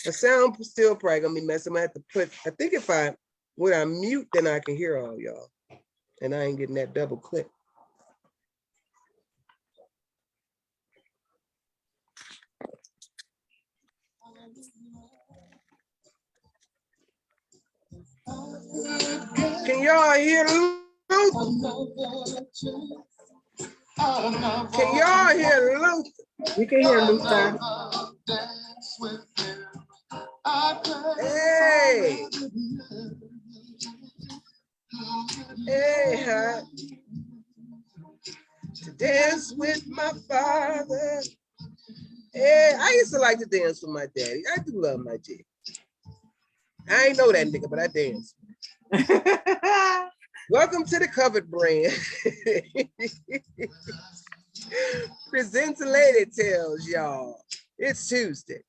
The sound still probably gonna be messing. I have to put, I think if I, when I mute, then I can hear all y'all. And I ain't getting that double click. Can y'all hear Luther? Can y'all hear Luther? You can hear Luther. Hey. Hey, hi. To dance with my father. Hey, I used to like to dance with my daddy. I do love my daddy. I ain't know that nigga, but I dance. Welcome to the Covered Brand. Presents Lady Tales, y'all. It's Tuesday.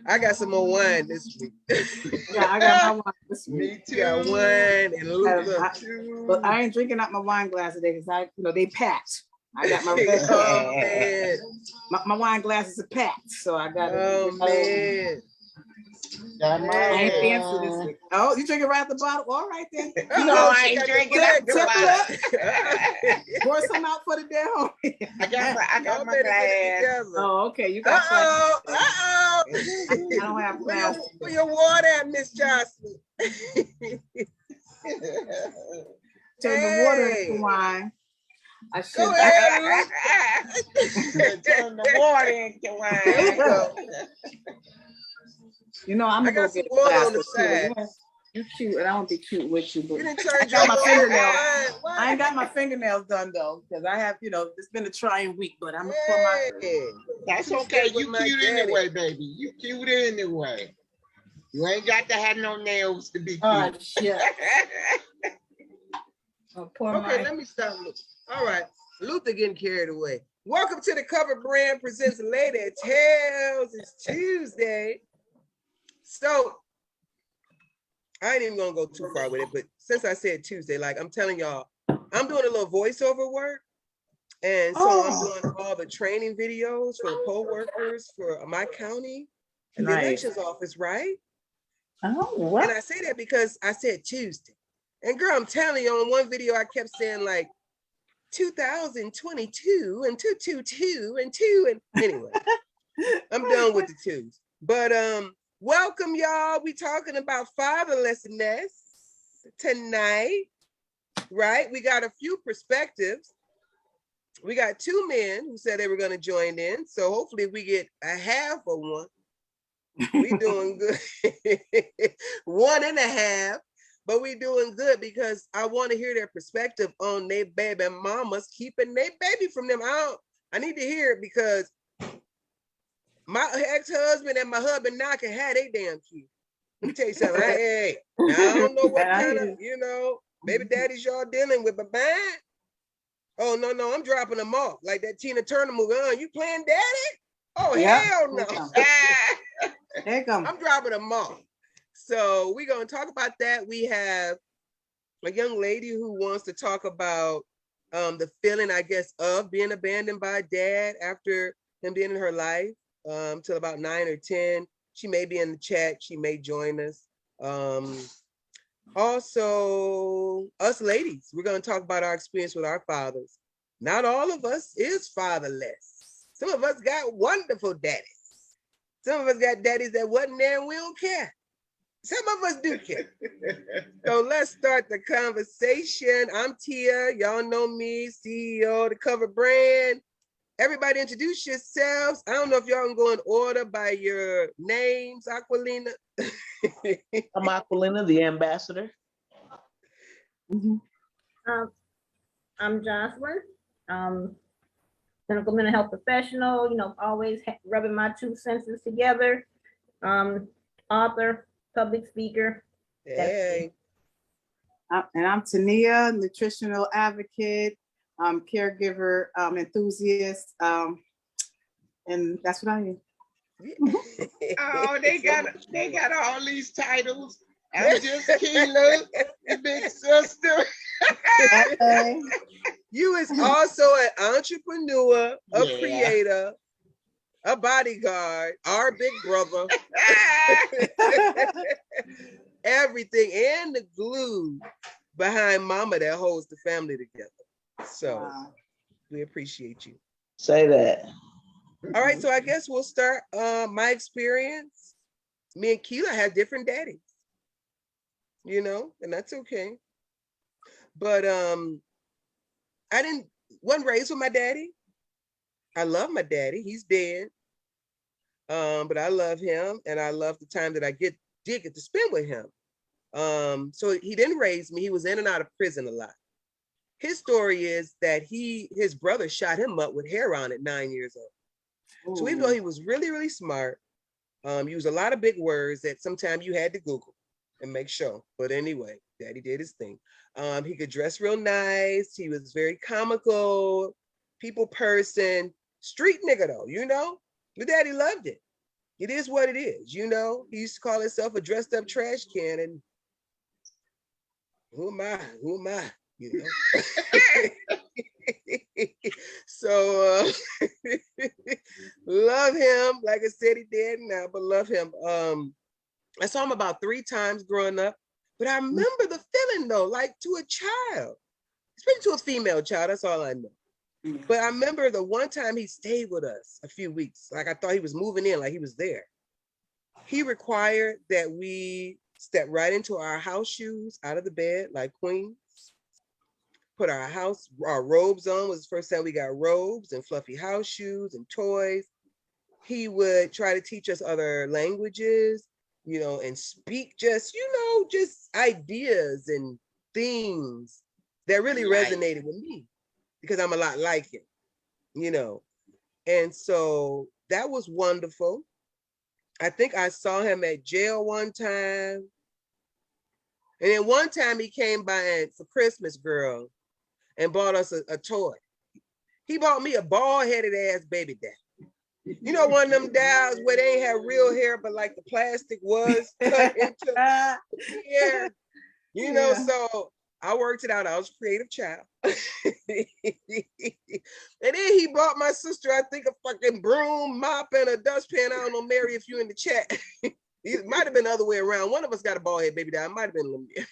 I got some more wine this week. Yeah, I got my wine this week. Me too. Got wine and Luther too. But I ain't drinking out my wine glass today because they packed. I got my red. Oh man. My wine glasses are packed, so I got it. Oh man. I ain't fancy this week. Oh, you drinking right at the bottle? All right then. You know I ain't drinking at the bottle. Pour some out for the day home. I got my glass. Oh, okay. You got I don't have glass. Where your water at, Miss Jocelyn? Turn the water into wine. I should. Go ahead, turn the water into wine. There you go. You know, I'm gonna go get water glass on the side. You cute, and I won't be cute with you, but you I got my fingernails. I ain't got my fingernails done though, because I have, it's been a trying week, but I'm gonna put my. That's okay. You cute anyway, baby. You cute anyway. You ain't got to have no nails to be cute. Oh shit. Okay, let me stop. All right, Luther getting carried away. Welcome to the Cover Brand presents Lady Tales. It's Tuesday. So I ain't even gonna go too far with it, but since I said Tuesday, like I'm telling y'all, I'm doing a little voiceover work. And so I'm doing all the training videos for the poll workers for my county and the elections office, right? Oh, what? And I say that because I said Tuesday. And girl, I'm telling you, on one video, I kept saying like 2022 and 222 and 2. And anyway, I'm done with the twos. But welcome, y'all. We talking about fatherlessness tonight, right? We got a few perspectives. We got two men who said they were going to join in. So hopefully we get a half of one. We doing good. 1.5, but we doing good because I want to hear their perspective on their baby mamas keeping their baby from them. I need to hear it because my ex-husband and my husband now can have their damn kids. Let me tell you something. I don't know what kind of, baby daddies y'all dealing with, but man, oh no, I'm dropping them off. Like that Tina Turner movie. You playing daddy? Oh, hell no. I'm dropping them off. So we're going to talk about that. We have a young lady who wants to talk about the feeling, I guess, of being abandoned by dad after him being in her life till about 9 or 10. She may be in the chat. She may join us. Also, us ladies, we're going to talk about our experience with our fathers. Not all of us is fatherless. Some of us got wonderful daddies. Some of us got daddies that wasn't there and we don't care. Some of us do care. So let's start the conversation. I'm Tia. Y'all know me, CEO of the Cover Brand. Everybody introduce yourselves. I don't know if y'all can go in order by your names. Aquilina. I'm Aquilina, the ambassador. I'm Jocelyn. Clinical mental health professional, always rubbing my 2 senses together. Author, public speaker. Hey. And I'm Tania, nutritional advocate, caregiver, enthusiast, and that's what I am. Oh, they got all these titles. I'm just Keela, the big sister. You is also an entrepreneur, a creator, a bodyguard, our big brother, everything, and the glue behind mama that holds the family together. So we appreciate you. Say that. All right, so I guess we'll start my experience. Me and Keela had different daddies, you know, and that's okay. But I wasn't raised with my daddy. I love my daddy. He's dead. But I love him, and I love the time that I did get to spend with him. So he didn't raise me. He was in and out of prison a lot. His story is that his brother shot him up with heroin at 9 years old. Ooh. So even though he was really, really smart, used a lot of big words that sometimes you had to Google and make sure. But anyway, daddy did his thing. He could dress real nice. He was very comical, people person, street nigga though, you know? But daddy loved it. It is what it is, you know? He used to call himself a dressed up trash can, and who am I? Who am I? You know? So love him. Like I said, he dead now, but love him. I saw him about 3 times growing up, but I remember the feeling though, like to a child, especially to a female child. That's all I know. But I remember the one time he stayed with us a few weeks, like I thought he was moving in, like he was there. He required that we step right into our house shoes out of the bed, like queens. Put our robes on. Was the first time we got robes and fluffy house shoes and toys. He would try to teach us other languages, you know, and speak just ideas and things that really resonated with me, because I'm a lot like him, you know. And so that was wonderful. I think I saw him at jail one time. And then one time he came by for Christmas, girl, and bought us a toy. He bought me a bald-headed ass baby doll. You know, one of them dolls where they ain't have real hair, but like the plastic was cut into hair. You know, so I worked it out. I was a creative child. And then he bought my sister, I think, a fucking broom, mop, and a dustpan. I don't know, Mary, if you in the chat. It might have been the other way around. One of us got a bald head baby doll. It might have been Lumia.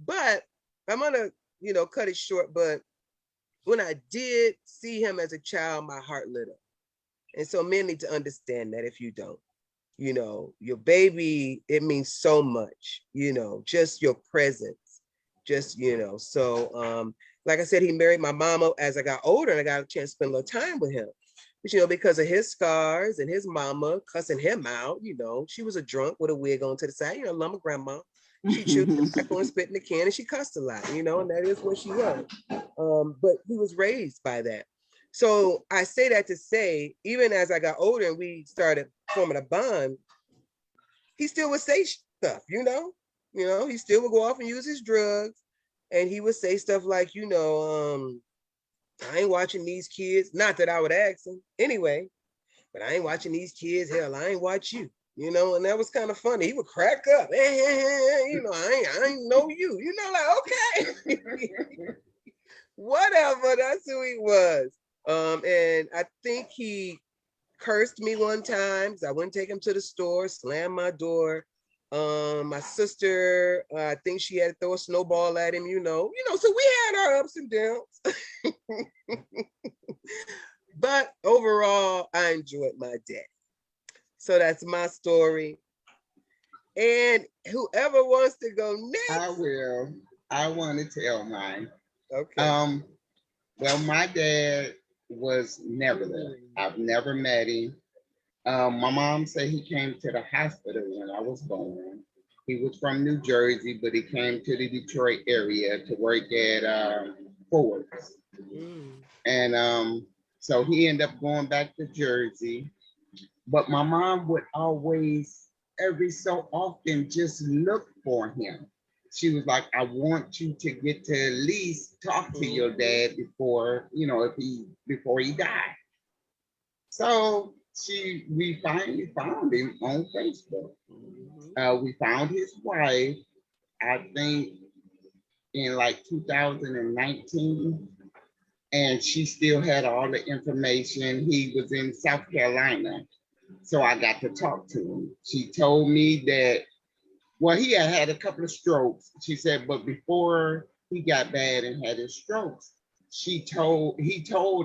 But I'm gonna, you know, cut it short. But when I did see him as a child, my heart lit up. And so men need to understand that if you don't. You know, your baby, it means so much, you know, just your presence, just, you know. So, like I said, he married my mama as I got older, and I got a chance to spend a little time with him. But, you know, because of his scars and his mama cussing him out, you know, she was a drunk with a wig on to the side, you know, lumber grandma. She chewed tobacco and spit in the can, and she cussed a lot, you know, and that is what she was. But he was raised by that. So I say that to say, even as I got older and we started forming a bond, he still would say stuff, you know, he still would go off and use his drugs, and he would say stuff like, you know, I ain't watching these kids. Not that I would ask him anyway, but I ain't watching these kids. Hell, I ain't watch you, you know, and that was kind of funny. He would crack up, you know, I ain't know you, you know, like, okay, whatever. That's who he was. And I think he cursed me one time because I wouldn't take him to the store, slammed my door. My sister, I think she had to throw a snowball at him, you know, so we had our ups and downs. But overall, I enjoyed my day. So that's my story. And whoever wants to go next. I will. I want to tell mine. Okay. Well, my dad was never there. I've never met him. My mom said he came to the hospital when I was born. He was from New Jersey, but he came to the Detroit area to work at Ford's. And so he ended up going back to Jersey. But my mom would always, every so often, just look for him. She was like, I want you to get to at least talk to your dad before, you know, before he died. So we finally found him on Facebook. We found his wife, I think, in like 2019. and she still had all the information. He was in South Carolina, so I got to talk to him. She told me that, well, he had a couple of strokes. She said, but before he got bad and had his strokes, he told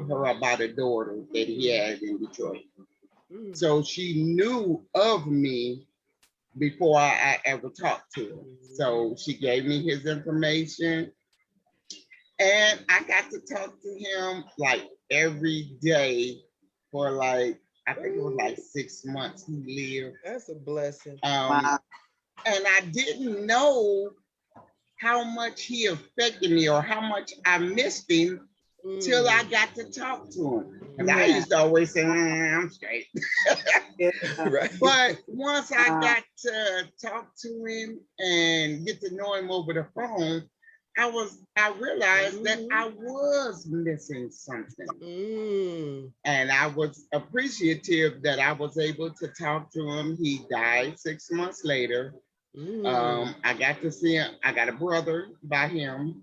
her about a daughter that he had in Detroit. So she knew of me before I ever talked to him. So she gave me his information, and I got to talk to him like every day for like, I think it was like 6 months he lived. That's a blessing. Wow. And I didn't know how much he affected me or how much I missed him till I got to talk to him. And I used to always say, I'm straight. Right. But once I got to talk to him and get to know him over the phone, I realized that I was missing something. And I was appreciative that I was able to talk to him. He died 6 months later. I got to see him. I got a brother by him,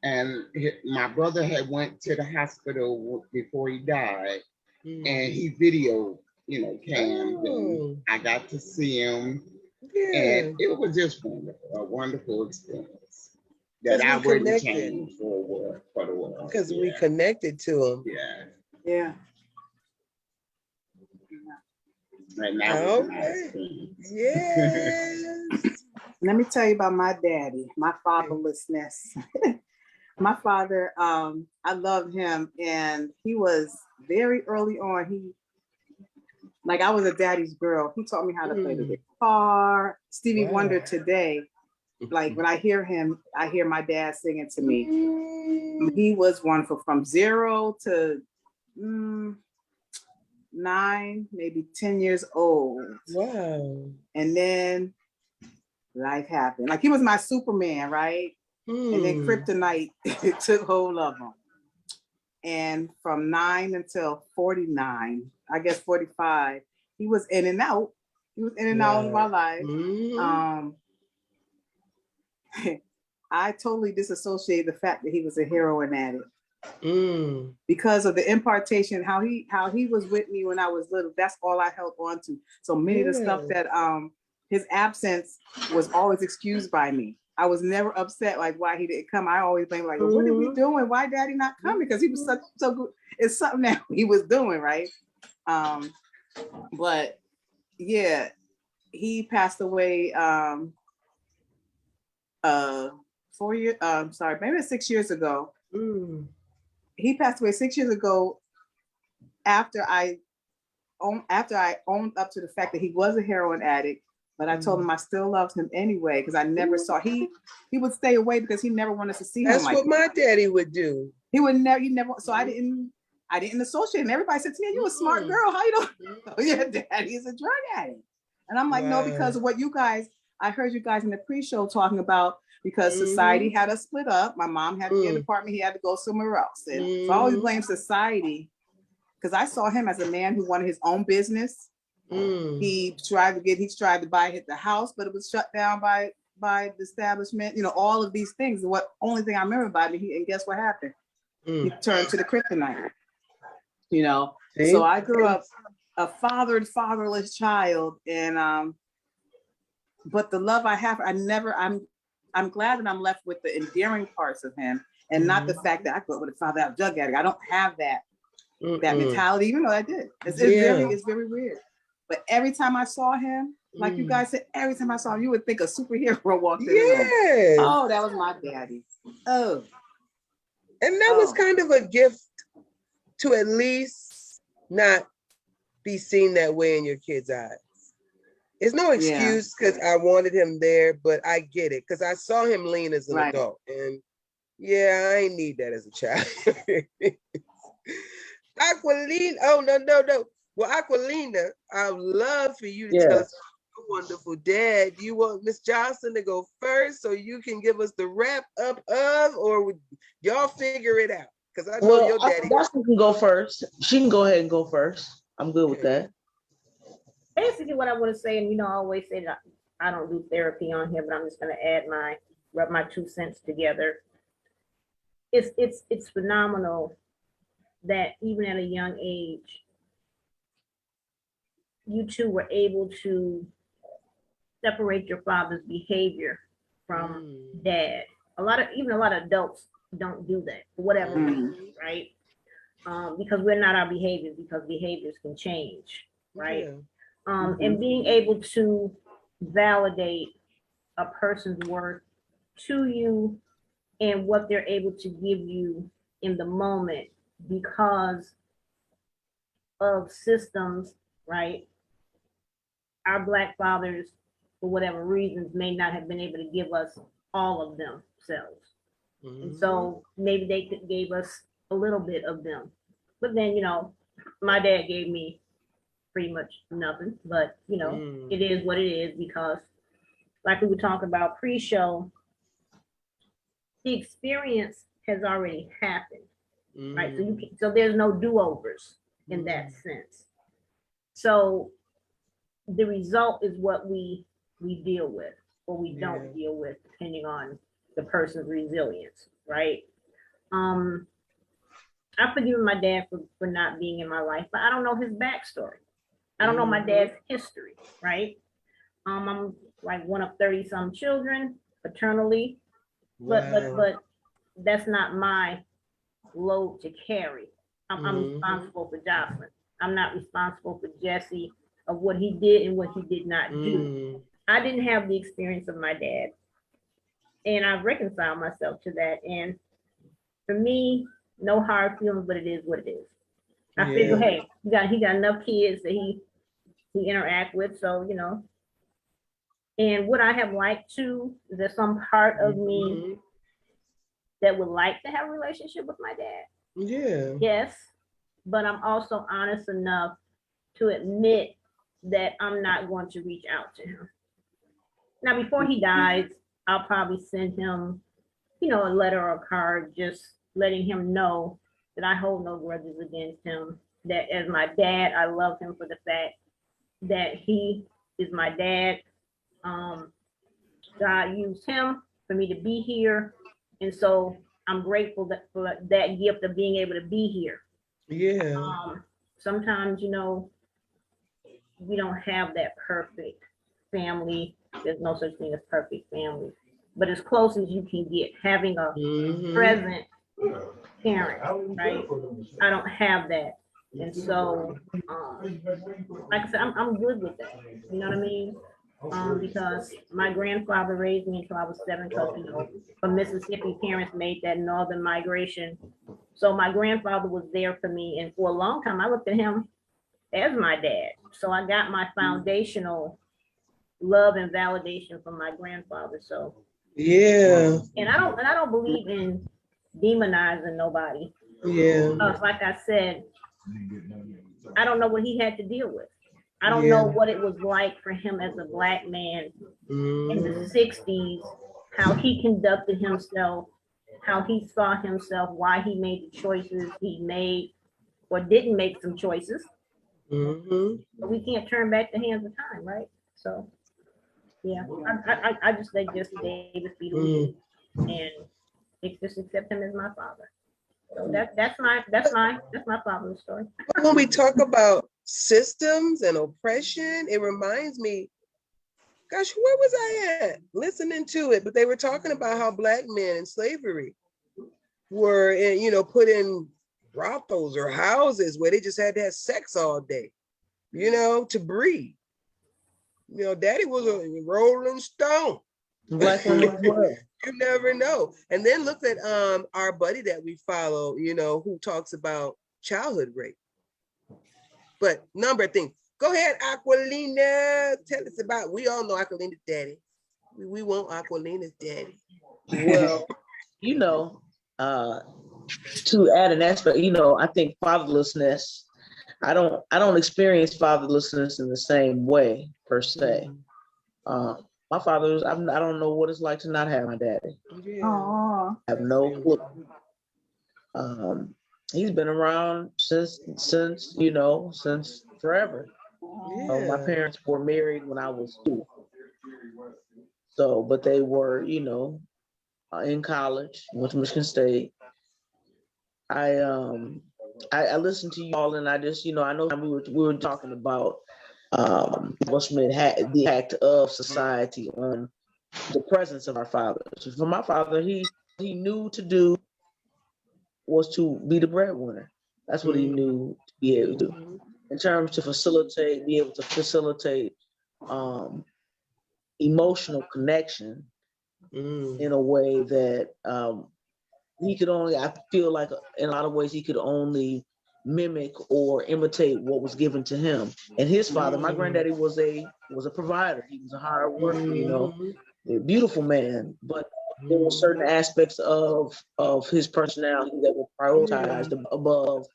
and my brother had went to the hospital before he died, and he videoed, cammed, and I got to see him, and it was just wonderful, a wonderful experience that I wouldn't change for the world. Because we connected to him. Yeah. And that was a nice experience. Yes. Let me tell you about my daddy, my fatherlessness. My father, I loved him, and he was very early on. I was a daddy's girl. He taught me how to play the guitar. Stevie Wonder today, like when I hear him, I hear my dad singing to me. He was wonderful from 0 to 9, maybe 10 years old. Wow. And then life happened. Like he was my Superman, right? And then kryptonite took hold of him. And from 9 until 49, I guess 45, he was in and out. He was in and out of my life. I totally disassociate the fact that he was a heroin addict. Because of the impartation, how he was with me when I was little. That's all I held on to. So many of the stuff that his absence was always excused by me. I was never upset like why he didn't come. I always blame like, what are we doing? Why daddy not coming? Because he was so good. It's something that he was doing, right? But yeah, he passed away 4 years, maybe 6 years ago. He passed away 6 years ago after I owned up to the fact that he was a heroin addict, but I told him I still loved him anyway because I never saw he would stay away because he never wanted to see him. That's what my daddy would do. He never. So I didn't associate him. Everybody said to me, "You a smart girl. How you don't? Oh, your daddy is a drug addict." And I'm like, no, because of what I heard you guys in the pre-show talking about. Because society had us split up. My mom had to get an apartment. He had to go somewhere else. And so I always blame society because I saw him as a man who wanted his own business. He tried to buy the house, but it was shut down by the establishment. All of these things. Only thing I remember about it, and guess what happened? He turned to the kryptonite. So I grew up a fatherless child, and but the love I have, I'm glad that I'm left with the endearing parts of him and not the fact that I grew up with a father that was drug addict. I don't have that mentality, even though I did. It's very weird. But every time I saw him, like you guys said, every time I saw him, you would think a superhero walked in the room. Oh, that was my daddy. Oh. And that was kind of a gift to at least not be seen that way in your kid's eyes. It's no excuse because I wanted him there, but I get it because I saw him lean as an adult. And I ain't need that as a child. Aquilina, no. Well, Aquilina, I'd love for you to tell us about your wonderful dad. Do you want Miss Johnson to go first so you can give us the wrap up of, or would y'all figure it out? Because I know your daddy. Johnson can go first. She can go ahead and go first. I'm good with that. Basically, what I want to say, and I always say that I don't do therapy on here, but I'm just going to rub my 2 cents together. It's phenomenal that even at a young age, you two were able to separate your father's behavior from dad. A lot of adults don't do that for whatever reason, right? Because we're not our behaviors, because behaviors can change, right? Yeah. And being able to validate a person's worth to you and what they're able to give you in the moment because of systems, right? Our Black fathers, for whatever reasons, may not have been able to give us all of themselves. And so maybe they gave us a little bit of them. But then, my dad gave me pretty much nothing. But, it is what it is because, like we were talking about pre-show, the experience has already happened, right? So there's no do-overs in that sense. So the result is what we deal with or we don't deal with, depending on the person's resilience, right? I've forgiven my dad for not being in my life, but I don't know his backstory. I don't know my dad's history, right? I'm like one of 30 some children paternally, but that's not my load to carry. I'm responsible for Jocelyn. I'm not responsible for Jesse of what he did and what he did not do. I didn't have the experience of my dad, and I've reconciled myself to that. And for me, no hard feelings, but it is what it is. I figure, hey, he got enough kids that he interact with, so And would I have liked to? Is there some part of me that would like to have a relationship with my dad? Yeah. Yes, but I'm also honest enough to admit that I'm not going to reach out to him. Now, before he dies, I'll probably send him, a letter or a card, just letting him know that I hold no grudges against him. That as my dad, I love him for the fact that he is my dad. God used him for me to be here, and so I'm grateful for that gift of being able to be here. Yeah. Sometimes, we don't have that perfect family. There's no such thing as perfect family, but as close as you can get, having a present parent, right? I don't have that, and so, like I said, I'm good with that. You know what I mean? Because my grandfather raised me until I was 7, because from Mississippi, parents made that northern migration. So my grandfather was there for me, and for a long time, I looked at him as my dad. So I got my foundational love and validation from my grandfather. So and I don't believe in demonizing nobody. Like I said, I don't know what he had to deal with. I don't know what it was like for him as a Black man in the 60s, how he conducted himself, how he saw himself, why he made the choices he made or didn't make some choices. But we can't turn back the hands of time, right? So, yeah, I just let Jesse Davis be the lead, and just accept him as my father. So that's my father's story. When we talk about systems and oppression, it reminds me, gosh, where was I at? Listening to it, but they were talking about how Black men in slavery were, put in brothels or houses where they just had to have sex all day, to breathe. Daddy was a Rolling Stone. Black women as well. You never know. And then look at our buddy that we follow, who talks about childhood rape. But number of things. Go ahead, Aquilina. Tell us about. We all know Aquilina's daddy. We want Aquilina's daddy. Well, to add an aspect, I think fatherlessness. I don't experience fatherlessness in the same way per se. My father was. I don't know what it's like to not have my daddy. I have no clue. He's been around since forever. My parents were married when I was 2. So, but they were, in college, went to Michigan State. I I listened to you all, and I just, I know we were talking about establishment had the impact of society on the presence of our fathers. For my father, he knew to do was to be the breadwinner. That's what he knew to be able to do. In terms to be able to facilitate emotional connection in a way that he could only, I feel like in a lot of ways, he could only mimic or imitate what was given to him. And his father, my granddaddy, was a provider. He was a hard worker, a beautiful man, but there were certain aspects of his personality that were prioritized above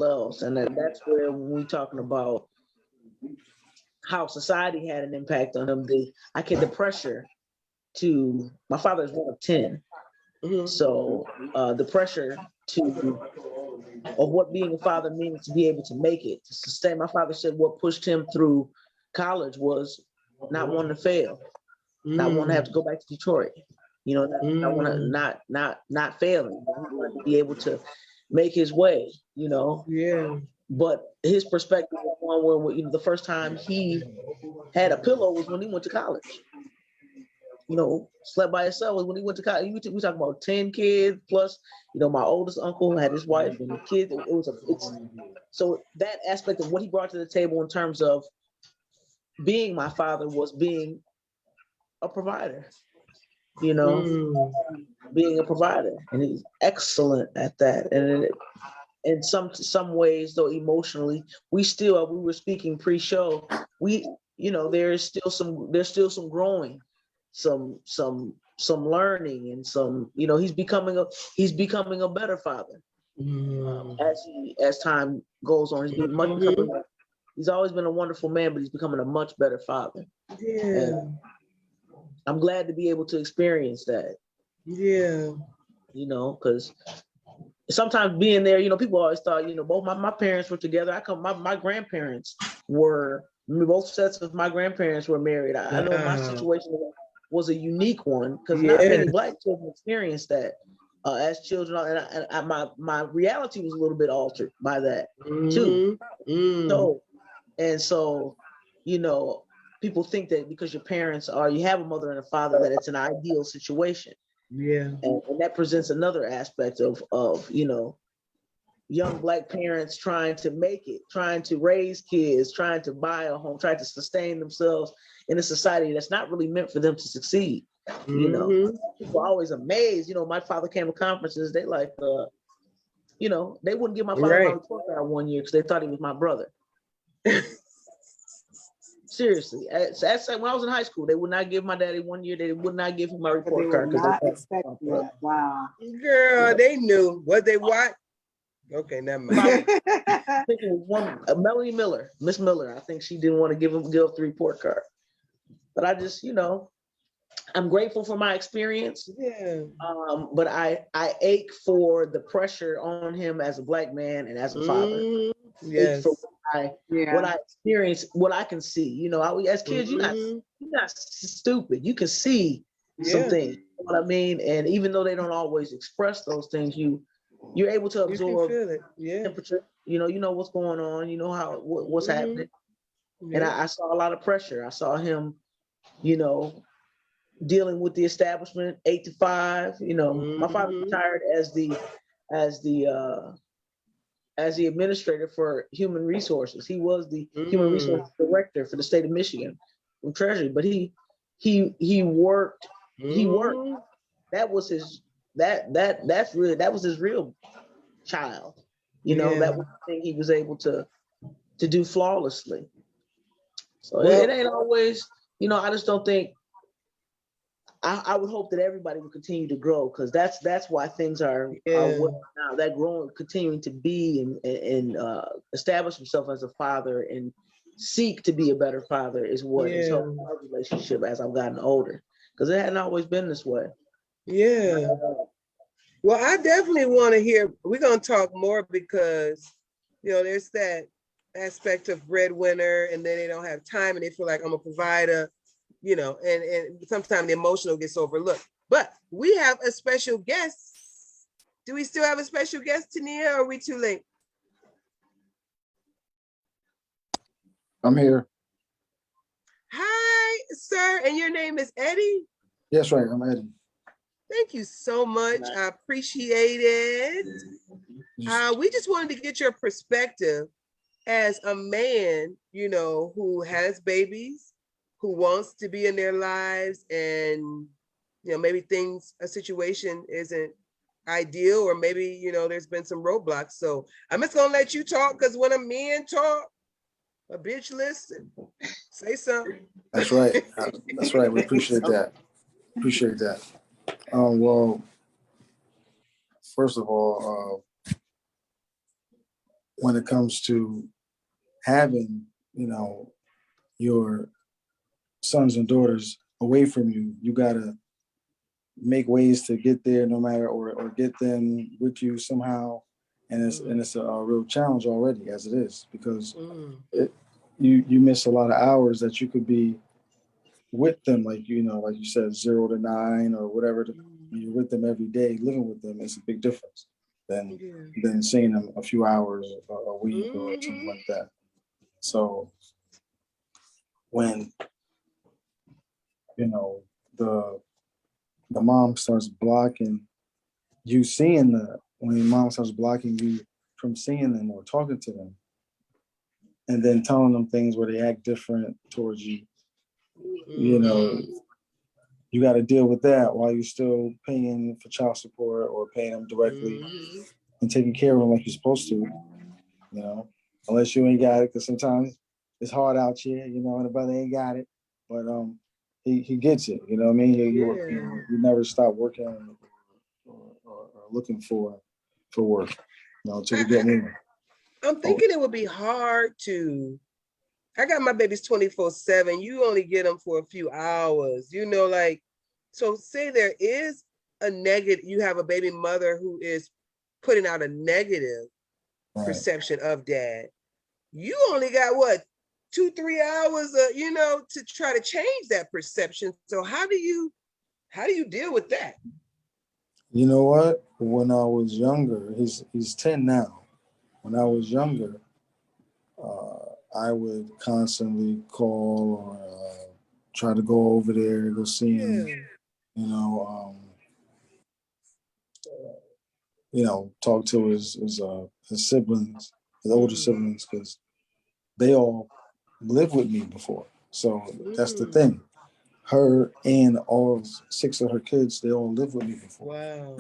else. And that's where, when we're talking about how society had an impact on him, the pressure to, my father is one of 10. So the pressure of what being a father means, to be able to make it, to sustain. My father said what pushed him through college was not wanting to fail, not wanting to have to go back to Detroit. Not want to not failing. He wanted to be able to make his way. Yeah. But his perspective was one where the first time he had a pillow was when he went to college. Slept by himself was when he went to college. We talk about 10 kids plus. My oldest uncle had his wife and the kids. So that aspect of what he brought to the table in terms of being my father was being a provider. Being a provider, and he's excellent at that. And in some ways, though, emotionally, we were speaking pre-show. There's still some growing, some learning, and some. He's becoming a better father as time goes on. He's always been a wonderful man, but he's becoming a much better father. Yeah. And I'm glad to be able to experience that. Yeah. Because sometimes being there, people always thought, both my parents were together. My grandparents both sets of my grandparents were married. I know my situation was a unique one because not many Black children experienced that as children, and my reality was a little bit altered by that too. So, people think that because your parents you have a mother and a father, that it's an ideal situation. Yeah. And that presents another aspect of young Black parents trying to make it, trying to raise kids, trying to buy a home, trying to sustain themselves in a society that's not really meant for them to succeed. People are always amazed. My father came to conferences, they like, they wouldn't give my father my report card one year because they thought he was my brother. Seriously, when I was in high school, they would not give my daddy 1 year. They would not give him my report card. They would not expect that. Wow. Girl, they knew what they what. Okay, never mind. I think it was one Melanie Miller, Miss Miller. I think she didn't want to give the report card. But I just, I'm grateful for my experience. Yeah. But I ache for the pressure on him as a Black man and as a father. Yes. For what I experience, what I can see. As kids, you're not stupid. You can see some things. You know what I mean? And even though they don't always express those things, you're able to absorb temperature. You know what's going on. You know what's happening. Yeah. And I saw a lot of pressure. I saw him, dealing with the establishment 8 to 5. My father retired as the administrator for human resources. He was the human resources director for the state of Michigan from Treasury, but he worked. He worked. That was his that was his real child. That was the thing he was able to do flawlessly. So it ain't always, I just don't think. I would hope that everybody will continue to grow, because that's why things are now. That growing, continuing to be and establish himself as a father and seek to be a better father is what has helped our relationship as I've gotten older, because it hadn't always been this way. Yeah. Well, I definitely want to hear. We're gonna talk more because there's that aspect of breadwinner, and then they don't have time, and they feel like I'm a provider. And sometimes the emotional gets overlooked. But we have a special guest. Do we still have a special guest, Tania, or are we too late? I'm here. Hi, sir. And your name is Eddie? Yes, right. I'm Eddie. Thank you so much. I appreciate it. We just wanted to get your perspective as a man, you know, who has babies, who wants to be in their lives, and you know, maybe a situation isn't ideal, or maybe, you know, there's been some roadblocks. So I'm just gonna let you talk, because when a man talk, a bitch listen. Say something. That's right. That's right. We appreciate that. Appreciate that. Well, first of all, when it comes to having, you know, your sons and daughters away from you, you gotta make ways to get there, no matter, or get them with you somehow. And it's a real challenge already as it is, because you miss a lot of hours that you could be with them, like, you know, like you said, 0 to 9 or whatever. When you're with them every day, living with them, it's a big difference than seeing them a few hours a week or something like that. So when, you know, the mom starts blocking you when your mom starts blocking you from seeing them or talking to them, and then telling them things where they act different towards you, you know, you got to deal with that while you're still paying for child support or paying them directly and taking care of them like you're supposed to, you know, unless you ain't got it, because sometimes it's hard out here, you know, and the brother ain't got it, but he gets it, you know what I mean? You never stop working or looking for work, you know, until you get more. I'm thinking it would be hard to. I got my babies 24/7. You only get them for a few hours, you know, like, so say there is a negative, you have a baby mother who is putting out a negative perception of dad. You only got what, 2-3 hours, you know, to try to change that perception. So how do you deal with that? You know what? When I was younger, he's 10 now. When I was younger, I would constantly call or try to go over there, go see him. You know, talk to his siblings, his older siblings, because they all lived with me before. So that's the thing. Her and all 6 of her kids, they all lived with me before. Wow.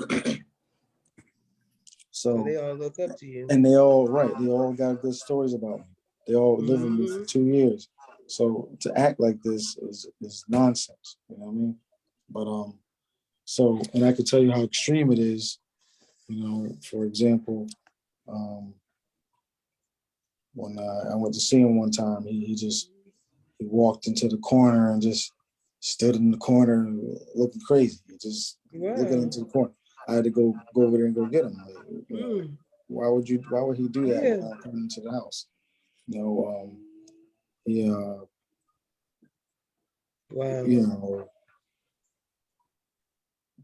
So they all look up to you. And they all got good stories about me. They all lived with me for 2 years. So to act like this is nonsense. You know what I mean? But so, and I could tell you how extreme it is. You know, for example, when I went to see him one time, he walked into the corner and just stood in the corner looking crazy, just looking into the corner. I had to go over there and go get him. Like, you know, why would he do that without coming into the house? You know, you know,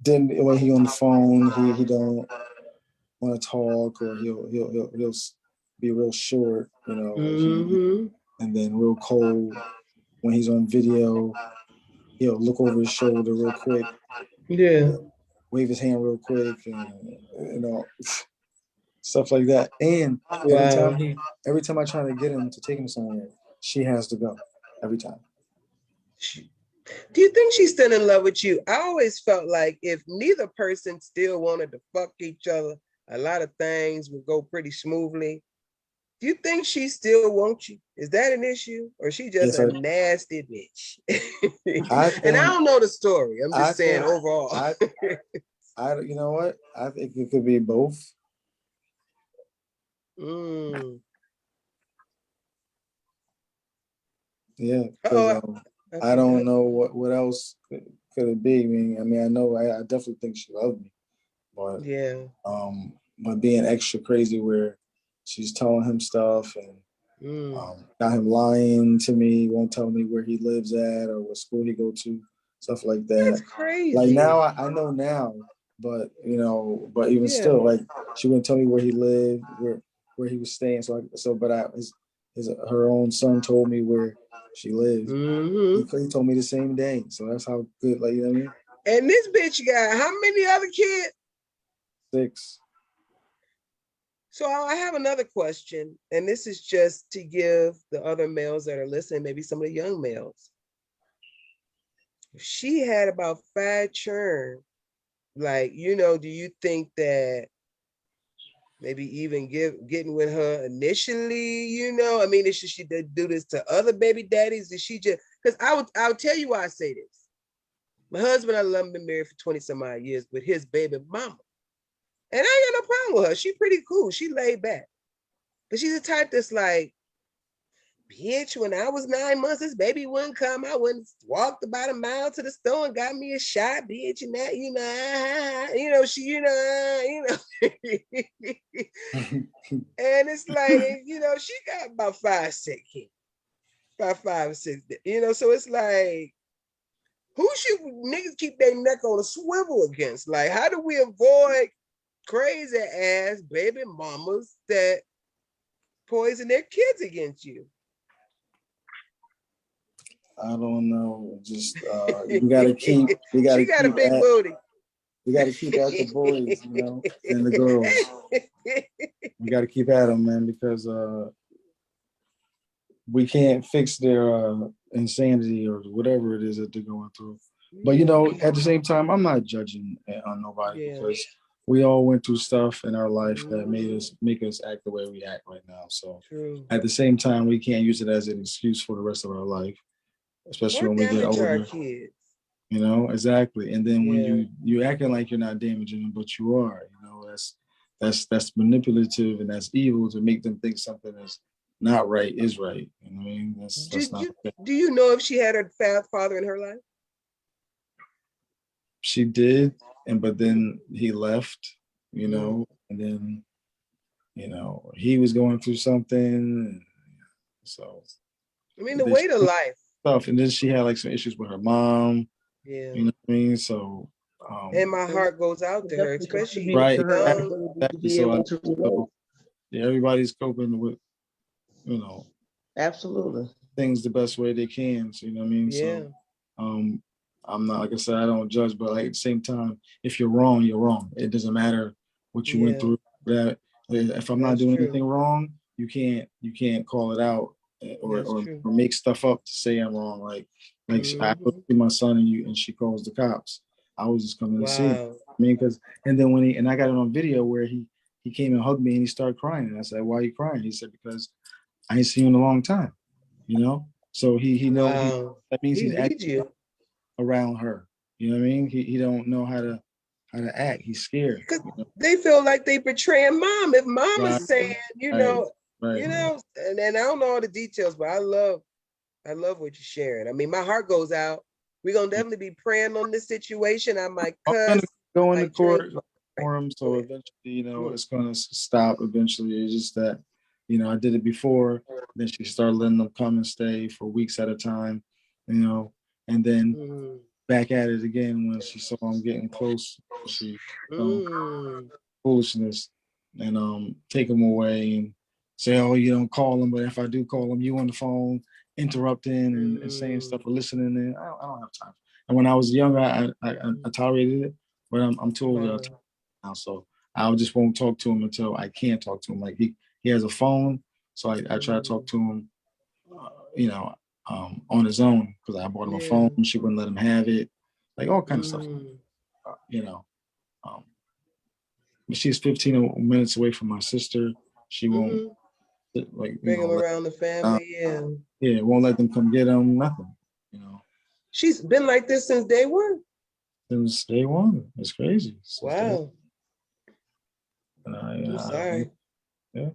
then when he on the phone, he don't want to talk, or he'll be real short, you know, and then real cold. When he's on video, he'll look over his shoulder real quick, wave his hand real quick, and you know, stuff like that. And every time I try to get him to take him somewhere, she has to go every time. Do you think she's still in love with you? I always felt like if neither person still wanted to fuck each other, a lot of things would go pretty smoothly. Do you think she still wants you? Is that an issue? Or she just a nasty bitch? And I don't know the story. I'm just saying overall. You know what? I think it could be both. Yeah, because I don't know what else could it be. I mean, I know I definitely think she loved me, but but being extra crazy where she's telling him stuff and got him lying to me, won't tell me where he lives at or what school he go to, stuff like that. That's crazy. Like now, I know now, but you know, but even still, like she wouldn't tell me where he lived, where he was staying. her own son told me where she lived. Mm-hmm. He told me the same day. So that's how good, like, you know what I mean? And this bitch got how many other kids? 6. So I have another question, and this is just to give the other males that are listening, maybe some of the young males. If she had about 5 churn, like, you know, do you think that maybe even getting with her initially, you know? I mean, should she do this to other baby daddies? Is she just, because I'll tell you why I say this. My husband, I love him, been married for 20 some odd years with his baby mama. And I ain't got no problem with her. She pretty cool. She laid back. But she's the type that's like, bitch, when I was 9 months, this baby wouldn't come. I wouldn't walked about a mile to the store and got me a shot, bitch, and that, she, and it's like, she got about 5, 6 kids, about 5 or 6, so it's like, who should niggas keep their neck on a swivel against? Like, how do we avoid crazy ass baby mamas that poison their kids against you? I don't know. Just you gotta keep. You gotta she got keep a big booty. We gotta keep at the boys, and the girls. We gotta keep at them, man, because we can't fix their insanity or whatever it is that they're going through. But at the same time, I'm not judging on nobody because we all went through stuff in our life that make us act the way we act right now. So at the same time, we can't use it as an excuse for the rest of our life, especially when we get older. Our kids. Exactly. And then when you acting like you're not damaging them, but you are, that's manipulative and that's evil to make them think something is not right is right. You know what I mean? That's not okay. Do you know if she had her father in her life? She did, but then he left, and then, he was going through something. So I mean, the weight of life. Stuff. And then she had like some issues with her mom. Yeah. You know what I mean? So and my heart goes out to her, especially right. So, everybody's coping with, absolutely things the best way they can. So, you know what I mean? Yeah. So I'm not, like I said, I don't judge, but like at the same time, if you're wrong, you're wrong. It doesn't matter what you went through. That if I'm not doing anything wrong, you can't call it out or make stuff up to say I'm wrong. Like I go see my son and she calls the cops. I was just coming to see him. I mean, and then I got it on video where he came and hugged me and he started crying. And I said, "Why are you crying?" He said, "Because I ain't seen you in a long time." So he knows that means he's acting around her. You know what I mean? He don't know how to act. He's scared. They feel like they betraying mom. If mom is saying, and I don't know all the details, but I love what you're sharing. I mean, my heart goes out. We're gonna definitely be praying on this situation. I might go into court for him, so eventually, it's gonna stop. Eventually, it's just that, I did it before. Then she started letting them come and stay for weeks at a time, and then back at it again when she saw him getting close. She foolishness and take him away and say, "Oh, you don't call him," but if I do call him, you on the phone interrupting and saying stuff or listening. And I don't have time. And when I was younger, I tolerated it, but I'm too old now, so I just won't talk to him until I can talk to him. Like he has a phone, so I try to talk to him, on his own because I bought him a phone. She wouldn't let him have it, like all kind of stuff. She's 15 minutes away from my sister. She won't bring him around the family. Won't let them come get him. Nothing. She's been like this since day one. Since day one, it's crazy. Wow. I'm sorry. Yeah.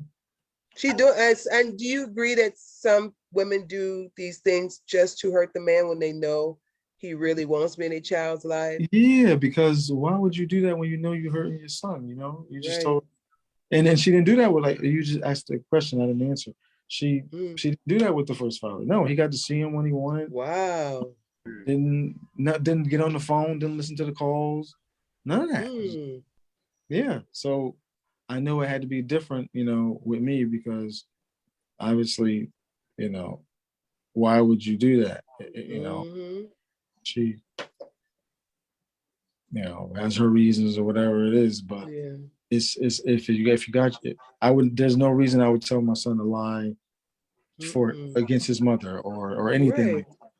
She do, and do you agree that some women do these things just to hurt the man when they know he really wants to be in a child's life? Yeah, because why would you do that when you know you're hurting your son? You just told, and then she didn't do that with, like, you just asked a question I didn't answer. She didn't do that with the first father. No, he got to see him when he wanted. Wow. Didn't get on the phone. Didn't listen to the calls. None of that. Yeah. So I know it had to be different, with me because obviously, you know, why would you do that? You know, Mhm. she, you know, has her reasons or whatever it is, but Yeah. it's if you got it, I would. There's no reason I would tell my son to lie for Mm-mm. against his mother or anything Right. like that.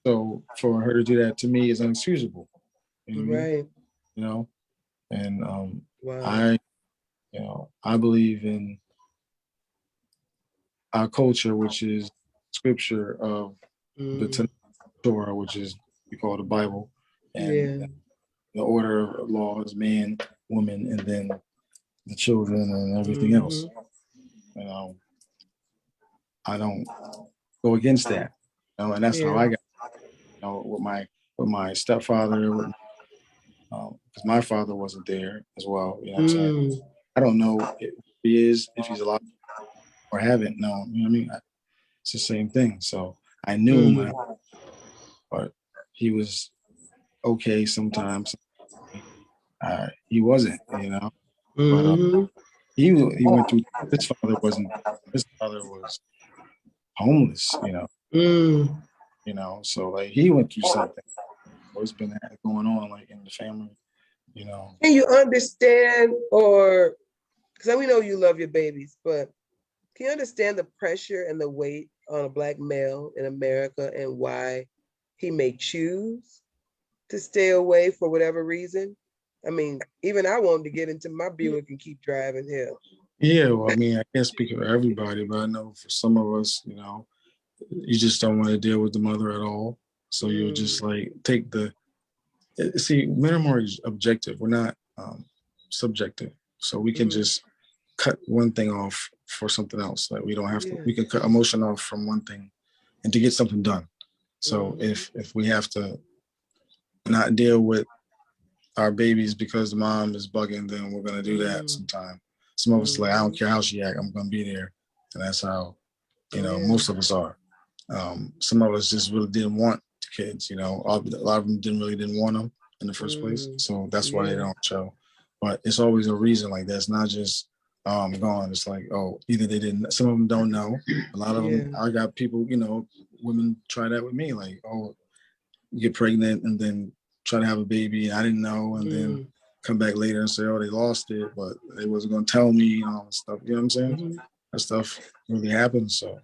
So for her to do that to me is unexcusable. You know what I mean? Right. You know, and Wow. I, you know, I believe in our culture, which is scripture of the Mm. Torah, which is we call the Bible, and Yeah. the order of law is man, woman, and then the children and everything else. Mhm. You know, I don't go against that. You know, and that's how Yeah. I got, you know, with my stepfather, with because my father wasn't there as well. You know what I'm saying? Mm. I don't know if he is, if he's alive or haven't known. You know what I mean? It's the same thing. So I knew him, Mm. but he was okay sometimes. He wasn't, you know. But Mhm. he went through. His father wasn't. His father was homeless, you know. Mm. You know, so like he went through something. What's been going on like in the family, you know. Can you understand, or because we know you love your babies, but can you understand the pressure and the weight on a Black male in America and why he may choose to stay away for whatever reason? I mean, even I wanted to get into my Buick and keep driving here. Yeah, well, I mean, I can't speak for everybody, but I know for some of us, you know, you just don't want to deal with the mother at all. So you'll just Mm. like take the see, men are more objective. We're not subjective. So we can Mhm. just cut one thing off for something else. Like we don't have to. Yeah. We can cut emotion off from one thing, and to get something done. So Mhm. if we have to not deal with our babies because the mom is bugging, then we're gonna do that Mm. sometime. Some of us like, I don't Mhm. care how she act, I'm gonna be there, and that's how Yeah. most of us are. Some of us just really didn't want kids. A lot of them didn't want them in the first place, Mm. so that's why they Yeah. don't show. But it's always a reason like that. It's not just gone. It's like, oh, either they didn't. Some of them don't know. A lot of them, Yeah. I got people, women try that with me, like, oh, you get pregnant and then try to have a baby. I didn't know, and then Mm. come back later and say, oh, they lost it, but they wasn't gonna tell me and all that stuff. You know what I'm saying? Mhm. That stuff really happens. So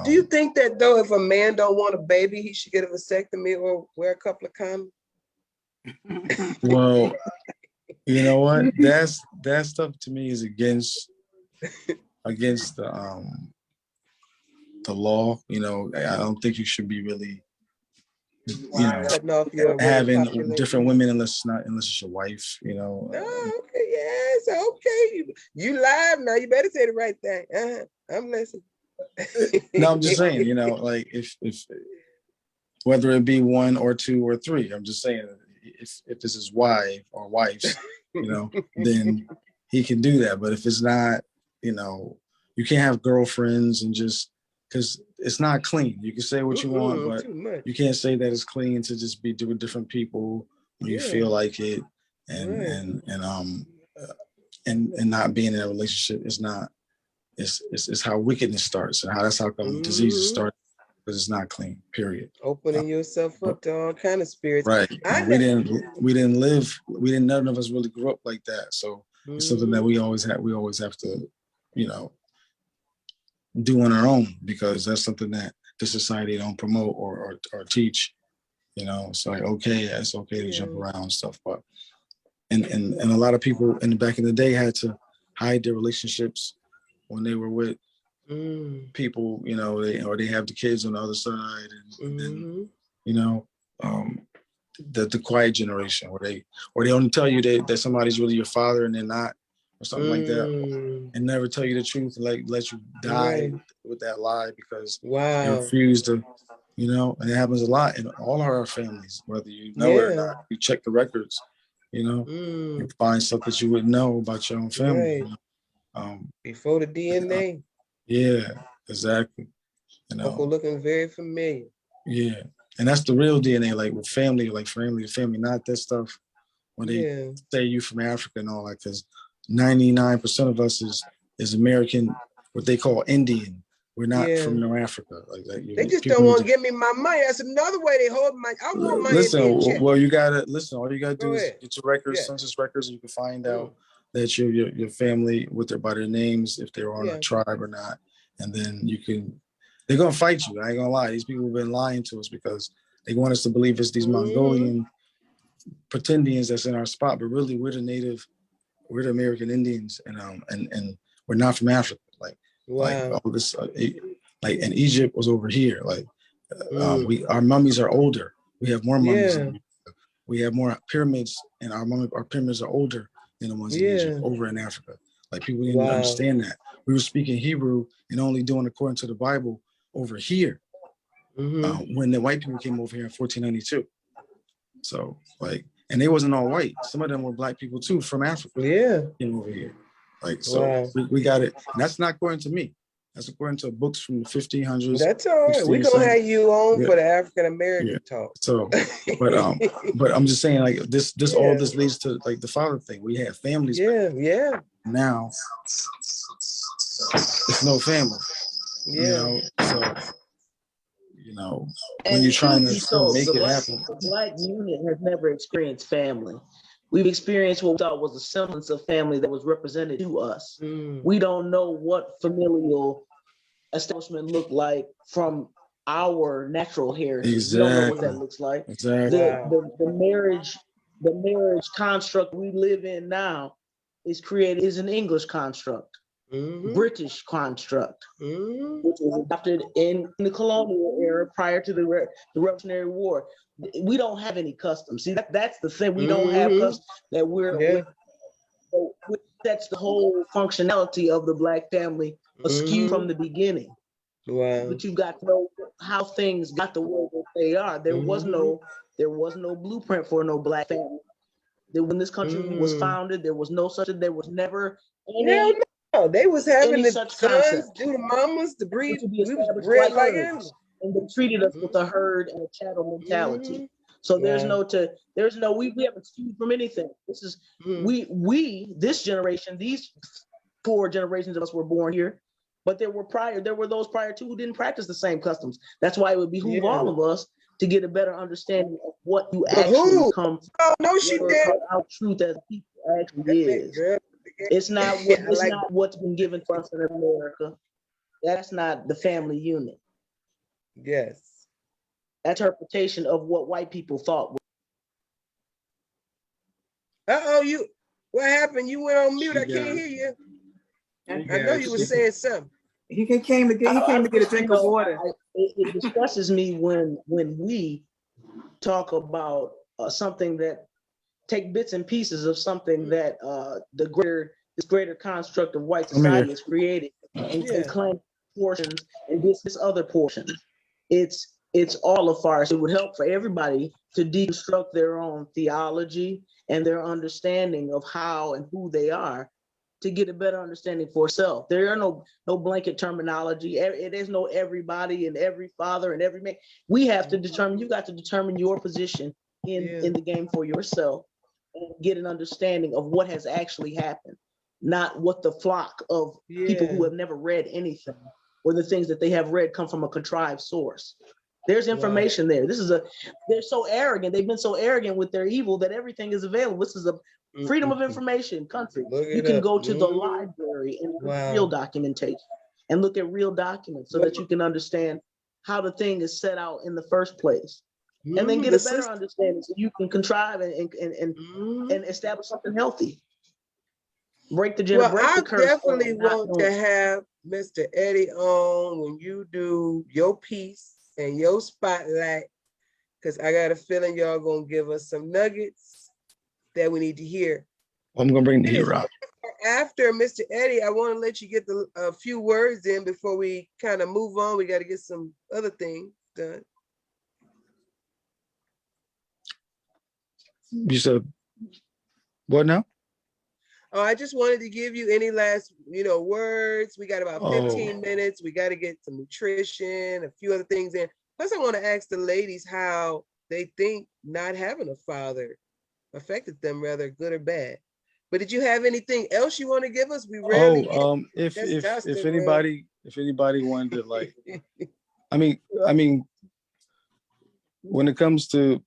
Do you um, think that though, if a man don't want a baby, he should get a vasectomy or wear a couple of condoms? well, you know what? That stuff to me is against the law. I don't think you should be really, Cutting off your what having different population? women unless it's your wife. Oh, okay, yes, okay. You live now. You better say the right thing. I'm listening. No, I'm just saying. Like if whether it be one or two or three, I'm just saying if this is wife or wives, then he can do that. But if it's not, you can't have girlfriends and just because it's not clean. You can say what you want, Mm-mm, but too much. you can't say that it's clean to just be doing different people when you Yeah, feel like it, and right. and not being in a relationship is not. It's how wickedness starts and how that's how come diseases Hmm. start because it's not clean. Period. Opening yourself Uh, up to all kind of spirits. Right. I And know. none of us really grew up like that. So it's something that Hmm. we always have to, you know, do on our own because that's something that the society don't promote or teach. It's like, okay, yeah, it's okay to jump Yeah. around and stuff. But and a lot of people in the back in the day had to hide their relationships when they were with Mm. people, they have the kids on the other side and then, Hmm. you know, um, the quiet generation where they only tell you that somebody's really your father and they're not or something like that Mm. and never tell you the truth and like let you die Right. with that lie because they Wow. refuse to, and it happens a lot in all our families, whether you know it or Yeah. not. You check the records, you Mm. find stuff that you wouldn't know about your own family. Right. Um, Before the uh, DNA, yeah, exactly. you uncle know looking very familiar. yeah, and that's the real DNA, like with family, like family to family, not that stuff when they Yeah. say you from Africa and all that, because 99% of us is American, what they call Indian. We're not Yeah. from North Africa. They just people don't need want to to give me my money. That's another way they hold my. I want money listen. in check. Well, you gotta listen. All you gotta do Go is ahead. get your records, Yeah. census records, and you can find out that your family by their names, if they're on a tribe or not, and then you can. They're gonna fight you. I ain't gonna lie. These people have been lying to us because they want us to believe it's these Mongolian pretendians that's in our spot, but really we're the American Indians, and we're not from Africa. Like all this, and Egypt was over here. Our mummies are older. We have more mummies. We have more pyramids, and our pyramids are older than the ones in Egypt over in Africa. Like people didn't understand that. We were speaking Hebrew and only doing according to the Bible over here when the white people came over here in 1492. So and they wasn't all white. Some of them were black people too from Africa. Came over here. We got it. And that's not according to me. That's according to books from the 1500s. That's all right. We're gonna have you on for the African American talk. So, but I'm just saying, like this all this leads to like the father thing. We have families. Now it's no family. So when you're trying to make it happen. The Black unit has never experienced family. We've experienced what we thought was a semblance of family that was represented to us. We don't know what familial establishment looked like from our natural heritage. Exactly. We don't know what that looks like. Exactly. The marriage construct we live in now is an English construct, British construct, which was adopted in the colonial era prior to the Revolutionary War. We don't have any customs. See, that's the thing. We don't have customs that we're. That's the whole functionality of the Black family askew from the beginning. But you've got to know how things got the way that they are. There was no blueprint for no Black family. When this country was founded, there was no such. There was never any. No, they was having the such sons concept. do the mamas to breed. To be We was established bred like like herds, and they treated us with a herd and a chattel mentality. So we haven't skewed from anything. This is this generation, these 4 generations of us were born here, but there were those prior to who didn't practice the same customs. That's why it would behoove all of us to get a better understanding of what you actually come from. Oh no, she did. How truth as people actually is. It's not what's been given to us in America. That's not the family unit. Yes. Interpretation of what white people thought. What happened? You went on mute. I can't hear you. I know you were saying something. He came to get a drink of water. It distresses me when we talk about something that take bits and pieces of something that this greater construct of white society has created and claim portions and this other portion. It's all a farce. It would help for everybody to deconstruct their own theology and their understanding of how and who they are to get a better understanding for self. There are no blanket terminology. There's no everybody and every father and every man. We have to determine, you got to determine your position in the game for yourself and get an understanding of what has actually happened, not what the flock of people who have never read anything or the things that they have read come from a contrived source. There's information there. They're so arrogant. They've been so arrogant with their evil that everything is available. This is a freedom of information country. You can go to the library and real documentation and look at real documents so that you can understand how the thing is set out in the first place. And then get a better understanding so you can contrive and establish something healthy. Break the curse. I definitely want to have Mr. Eddie on when you do your piece and your spotlight, because I got a feeling y'all gonna give us some nuggets that we need to hear. I'm gonna bring the heat rock. After Mr. Eddie, I want to let you get a few words in before we kind of move on. We got to get some other things done. You said what now? Oh, I just wanted to give you any last, words. We got about 15 minutes. We got to get some nutrition, a few other things in. Plus, I want to ask the ladies how they think not having a father affected them, rather good or bad. But did you have anything else you want to give us? We rarely get if anybody wanted to, like, I mean, when it comes to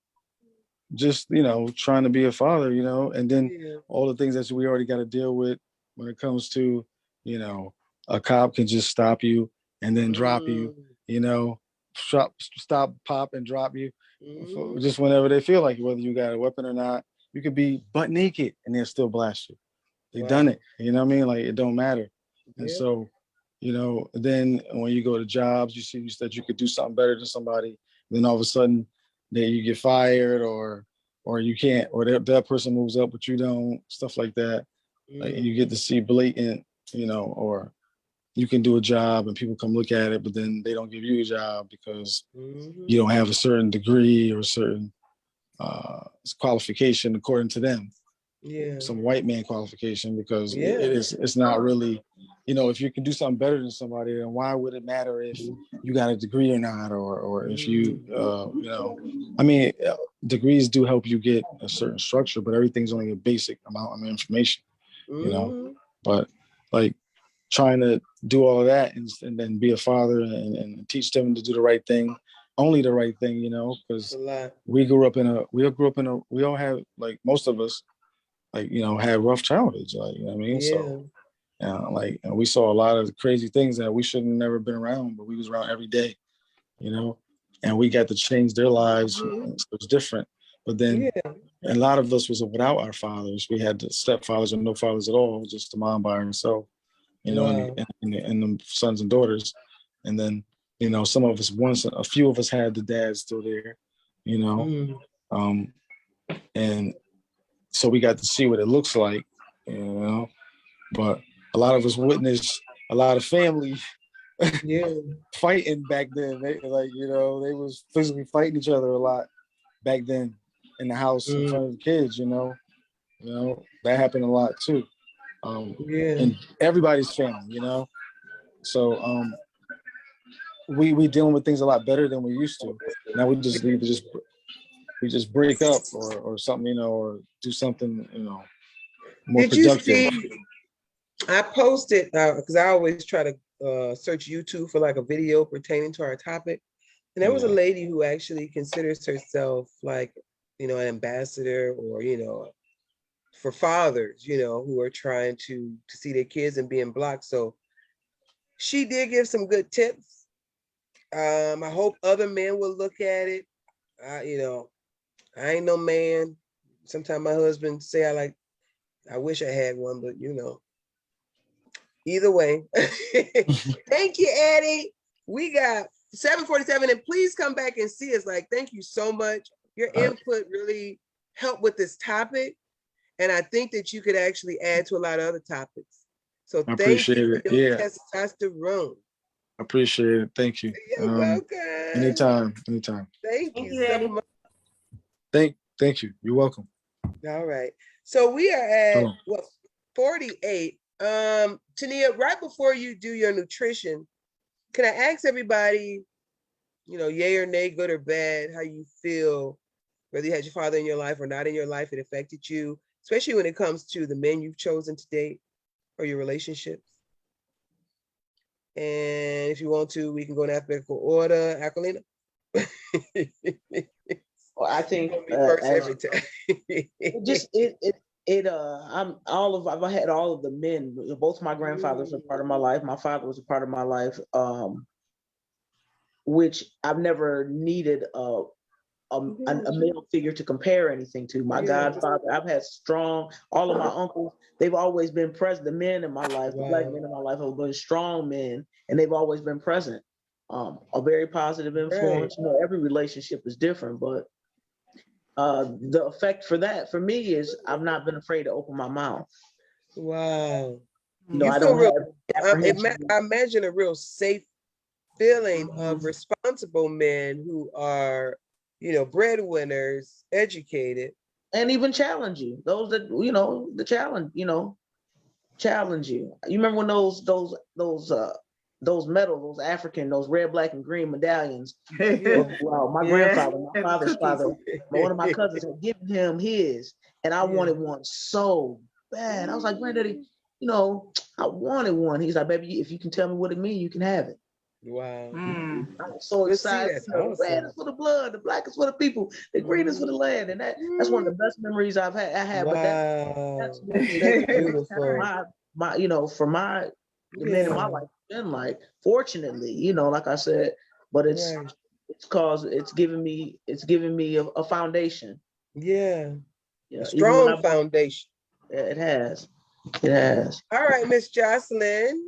just, trying to be a father, and then all the things that we already got to deal with when it comes to, a cop can just stop you and then drop you, stop, pop, and drop you just whenever they feel like it, whether you got a weapon or not. You could be butt naked and they'll still blast you. They done it. You know what I mean? Like, it don't matter. And so, then when you go to jobs, you see that you could do something better than somebody. Then all of a sudden, that you get fired, or you can't, or that person moves up but you don't, stuff like that. Like, and you get to see blatant, or you can do a job and people come look at it, but then they don't give you a job because you don't have a certain degree or a certain qualification according to them. Some white man qualification, because it's not really, if you can do something better than somebody, then why would it matter if you got a degree or not, or if you I mean, degrees do help you get a certain structure, but everything's only a basic amount of information, but like trying to do all of that and then be a father and teach them to do the right thing, only the right thing, because we all have, like, most of us, like, had rough childhoods, like, you know what I mean? So, like, and we saw a lot of crazy things that we shouldn't have never been around, but we was around every day, and we got to change their lives. So it's different. But then a lot of us was without our fathers. We had the stepfathers or no fathers at all, just the mom by herself, and the sons and daughters. And then, some of us, a few of us had the dads still there, and so we got to see what it looks like, but a lot of us witnessed a lot of family fighting back then. They was physically fighting each other a lot back then in the house in front of the kids, that happened a lot too. And everybody's family, so we dealing with things a lot better than we used to. Now we just break up or something, or do something, more Did productive. You see, I posted, because I always try to search YouTube for like a video pertaining to our topic. And there was a lady who actually considers herself like, an ambassador, or, for fathers, who are trying to see their kids and being blocked. So she did give some good tips. I hope other men will look at it. I ain't no man. Sometimes my husband say I wish I had one, but either way. Thank you, Eddie. We got 7:47, and please come back and see us. Like, thank you so much. Your input really helped with this topic, and I think that you could actually add to a lot of other topics. So thank you for your testosterone. I appreciate it. Thank you. You're welcome. Anytime. Thank you so much. Thank you. You're welcome. All right. So we are at 48. Tania, right before you do your nutrition, can I ask everybody, yay or nay, good or bad, how you feel, whether you had your father in your life or not in your life, it affected you, especially when it comes to the men you've chosen to date or your relationships? And if you want to, we can go in alphabetical order. Aquilina? Well, I think every time. I've had all of the men. Both my grandfathers are part of my life. My father was a part of my life, which I've never needed a male figure to compare anything to. My godfather, I've had all of my uncles, they've always been present. The men in my life, the black men in my life have been strong men, and they've always been present. A very positive influence. Every relationship is different, but the effect for me is I've not been afraid to open my mouth. Wow. I don't I imagine a real safe feeling of responsible men who are, breadwinners, educated, and even challenge you. Those that the challenge you. You remember when those medals, those African, those red, black, and green medallions? Wow, my grandfather, my father's father, one of my cousins had given him his, and I wanted one so bad. I was like, Granddaddy, you know, I wanted one. He's like, baby, if you can tell me what it means, you can have it. Wow. Mm. I was so But see, excited. that's You know, the red awesome. is for the blood, the black is for the people, the green is for the land. And that's one of the best memories I've had. But that's Wow. what That's that's beautiful. my you know, for the men in my Yeah. life been like, fortunately, you know, like I said, but Right. it's giving me a foundation. Yeah. You A know, even when strong I foundation. it has. It has. All right, Miss Jocelyn.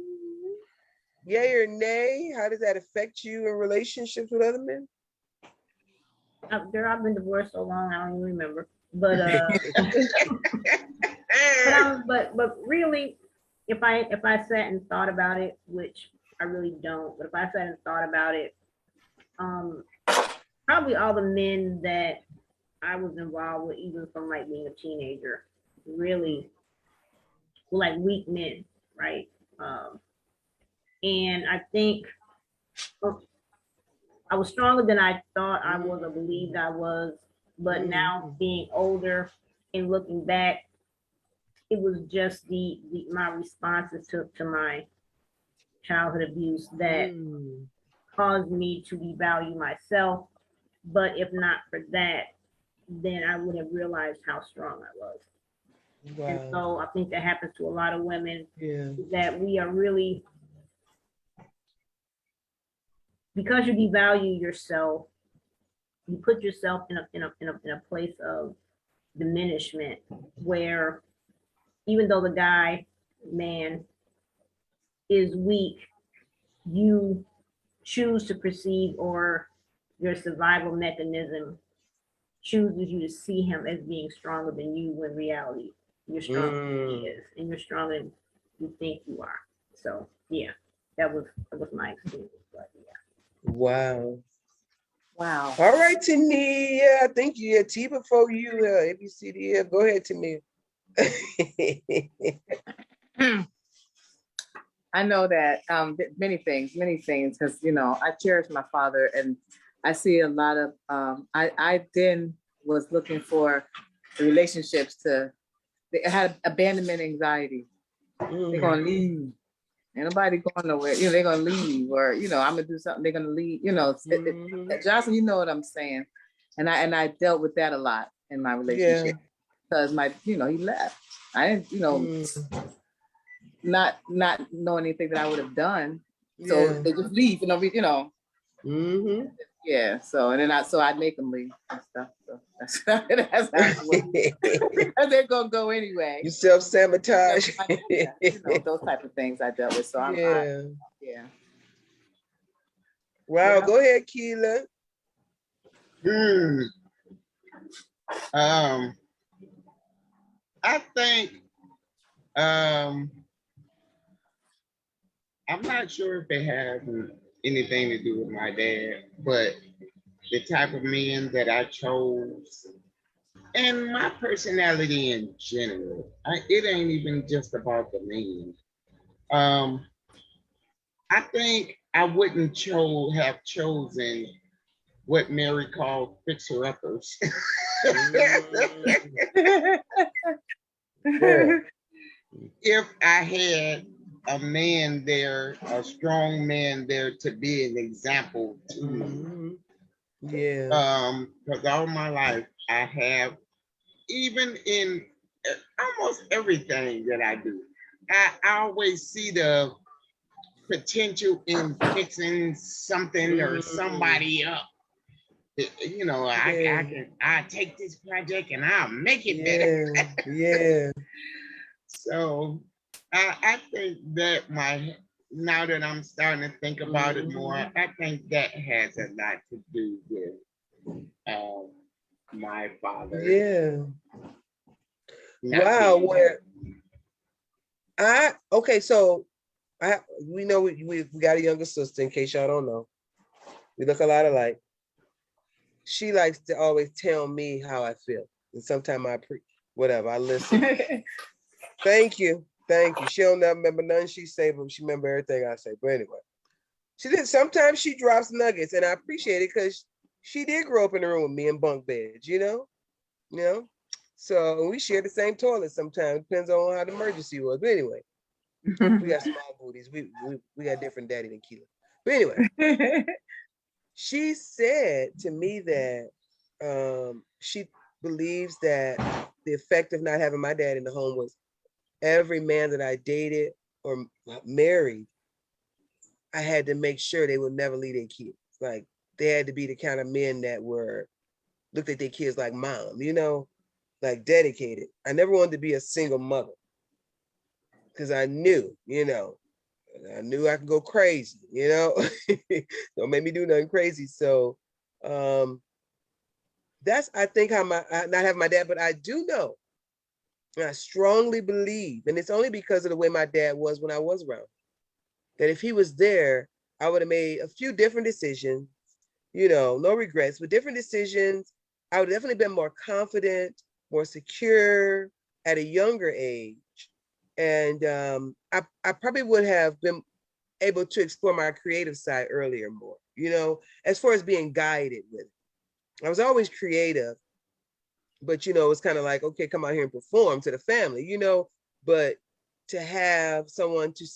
Yay or nay? How does that affect you in relationships with other men? Girl, I've been divorced so long I don't even remember. But but really, if I sat and thought about it, which I really don't, but if I sat and thought about it, probably all the men that I was involved with, even from like being a teenager, really were like weak men, right? Um, and I think I was stronger than I thought I was or believed I was. But now being older and looking back, it was just my responses to my childhood abuse that caused me to devalue myself. But if not for that, then I would have realized how strong I was. Wow. And so I think that happens to a lot of women, Yeah. that we are really, because you devalue yourself, you put yourself in a place of diminishment where even though the man is weak, you choose to perceive, or your survival mechanism chooses you to see him as being stronger than you, when reality you're stronger than he is, and you're stronger than you think you are. So yeah, that was my experience. But yeah. Wow. Wow. All right, Tania. I think you had T before you. A, B, C, D, F. Go ahead, Tania. I know that many things, because you know I cherish my father, and I see a lot of. I then was looking for the relationships I had abandonment anxiety. They're gonna leave. Ain't nobody going nowhere. You know, they're gonna leave, or you know, I'm gonna do something. They're gonna leave. You know, Johnson, you know what I'm saying. And I dealt with that a lot in my relationship, because he left. I didn't, not knowing anything that I would have done. So they just leave, Yeah. So and then I'd make them leave and stuff. So that's how it was. They're gonna go anyway. You self-sabotage. Those type of things I dealt with. So I'm yeah. Wow, go ahead, Keela. I think I'm not sure if it has anything to do with my dad, but the type of men that I chose and my personality in general. It ain't even just about the men. I think I wouldn't have chosen what Mary called fixer-uppers. If I had a man there, a strong man there to be an example to me. Because all my life I have, even in almost everything that I do, I always see the potential in fixing something or somebody up. You know, I take this project and I'll make it better. So I think that now that I'm starting to think about it more, I think that has a lot to do with my father. Yeah. Wow. So we know we got a younger sister, in case y'all don't know. We look a lot alike. She likes to always tell me how I feel. And sometimes I listen. Thank you. She don't never remember nothing she say, but she remember everything I say. But anyway, sometimes she drops nuggets, and I appreciate it because she did grow up in the room with me in bunk beds, you know? So we share the same toilet sometimes. Depends on how the emergency was. But anyway, we got small booties. We got different daddy than Keela. But anyway, she said to me that she believes that the effect of not having my dad in the home was every man that I dated or married, I had to make sure they would never leave their kids. Like they had to be the kind of men that looked at their kids like mom, like dedicated. I never wanted to be a single mother because I knew, I could go crazy, Don't make me do nothing crazy. So that's, I think, how not having my dad, but I do know, and I strongly believe, and it's only because of the way my dad was when I was around, that if he was there, I would have made a few different decisions, no regrets, but different decisions. I would have definitely been more confident, more secure at a younger age. And I probably would have been able to explore my creative side earlier more, as far as being guided with it. I was always creative, but, it's kind of like, okay, come out here and perform to the family, but to have someone to,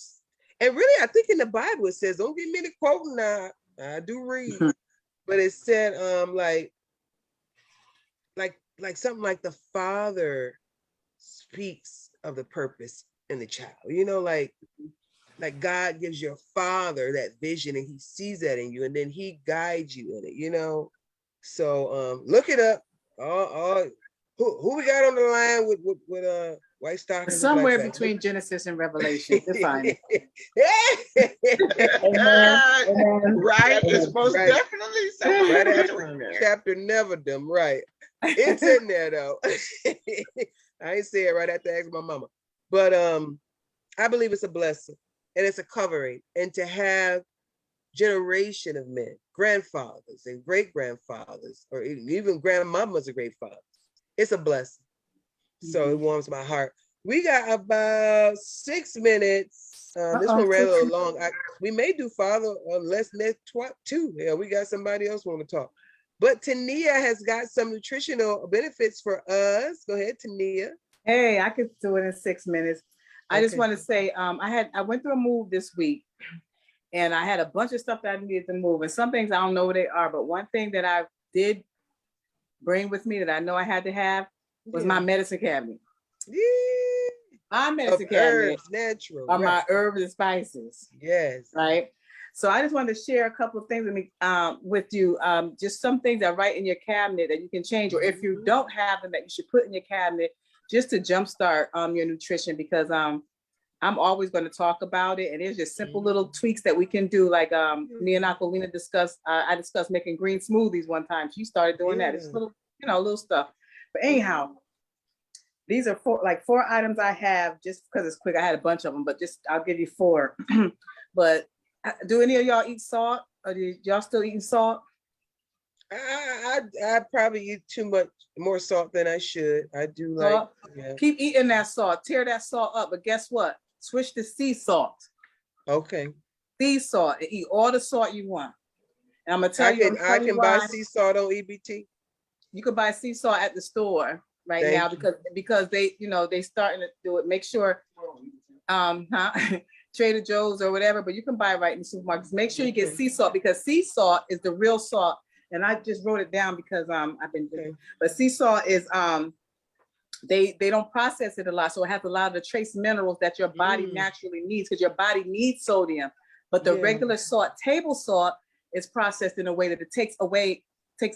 and really, I think in the Bible, it says, don't give me the quote now, I do read, but it said, like something like the father speaks of the purpose in the child, like God gives your father that vision and he sees that in you and then he guides you in it, so look it up. Who we got on the line with white stockings? Somewhere between Genesis and Revelation. Define it. Right, it's most definitely somewhere right between there. Chapter never them, right? It's in there though. I ain't say it right after asking my mama, but I believe it's a blessing and it's a covering, and to have generation of men, grandfathers and great grandfathers, or even grandmamas or great fathers, it's a blessing. So it warms my heart. We got about 6 minutes. This one ran a little long. We may do father less than two. Yeah, we got somebody else want to talk. But Tania has got some nutritional benefits for us. Go ahead, Tania. Hey, I could do it in 6 minutes. I just want to say, I went through a move this week, and I had a bunch of stuff that I needed to move. And some things I don't know what they are, but one thing that I did bring with me that I know I had to have was my medicine cabinet. Yeah. My medicine cabinet, herbs, natural, are my herbs and spices. Yes. Right. So I just wanted to share a couple of things with you. Just some things that are right in your cabinet that you can change, or if you don't have them, that you should put in your cabinet just to jumpstart your nutrition, because I'm always going to talk about it. And there's just simple little tweaks that we can do. Like me and Aquilina discussed, I discussed making green smoothies one time. She started doing that. It's little, little stuff. But anyhow, these are four items I have, just because it's quick. I had a bunch of them, but I'll give you 4. But do any of y'all eat salt? Or do y'all still eating salt? I probably eat too much more salt than I should. I do like. Yeah. Keep eating that salt. Tear that salt up. But guess what? Switch to sea salt. Okay. Sea salt, and eat all the salt you want. And I'm gonna tell you. I can buy sea salt on EBT. You could buy sea salt at the store now because they they starting to do it. Make sure, Trader Joe's or whatever, but you can buy it right in the supermarkets. Make sure you get sea salt, because sea salt is the real salt. And I just wrote it down because I've been doing. But sea salt is they don't process it a lot, so it has a lot of the trace minerals that your body naturally needs, because your body needs sodium. But the regular salt, table salt, is processed in a way that it takes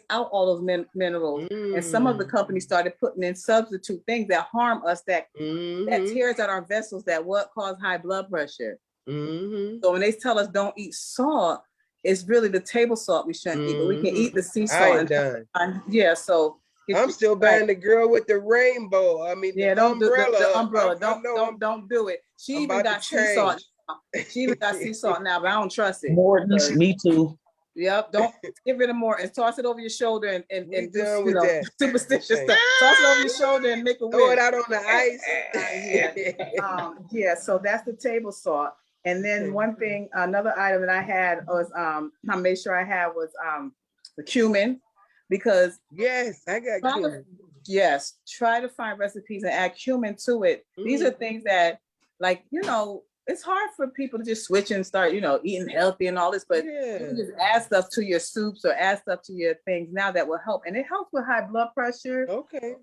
out all those minerals. And some of the companies started putting in substitute things that harm us, that tears at our vessels, that cause high blood pressure. So when they tell us don't eat salt, it's really the table salt we shouldn't eat, but we can eat the sea salt. I ain't done. So I'm still buying the girl with the rainbow. I mean, the umbrella. The umbrella. Don't do it. She even got sea salt. She even got sea salt now, but I don't trust it. Me too. Yep, don't get rid of more and toss it over your shoulder and do that superstitious stuff. Toss it over your shoulder and make a wish. Throw it out on the ice. So that's the table salt. And then another item that I had was I made sure I had was the cumin, because yes, I got cumin. Yes, try to find recipes and add cumin to it. These are things that, like, it's hard for people to just switch and start, eating healthy and all this, but you can just add stuff to your soups or add stuff to your things now that will help. And it helps with high blood pressure. Okay.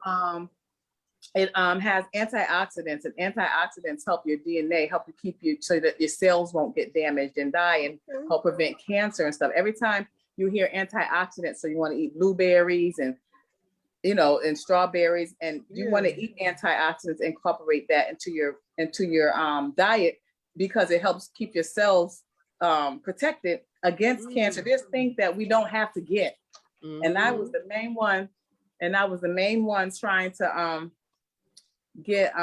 It has antioxidants, and antioxidants help your DNA, help you keep you so that your cells won't get damaged and die, and help prevent cancer and stuff. Every time you hear antioxidants, so you want to eat blueberries and and strawberries, and you want to eat antioxidants, incorporate that into your diet, because it helps keep your cells protected against cancer. There's things that we don't have to get. And I was the main one, trying to get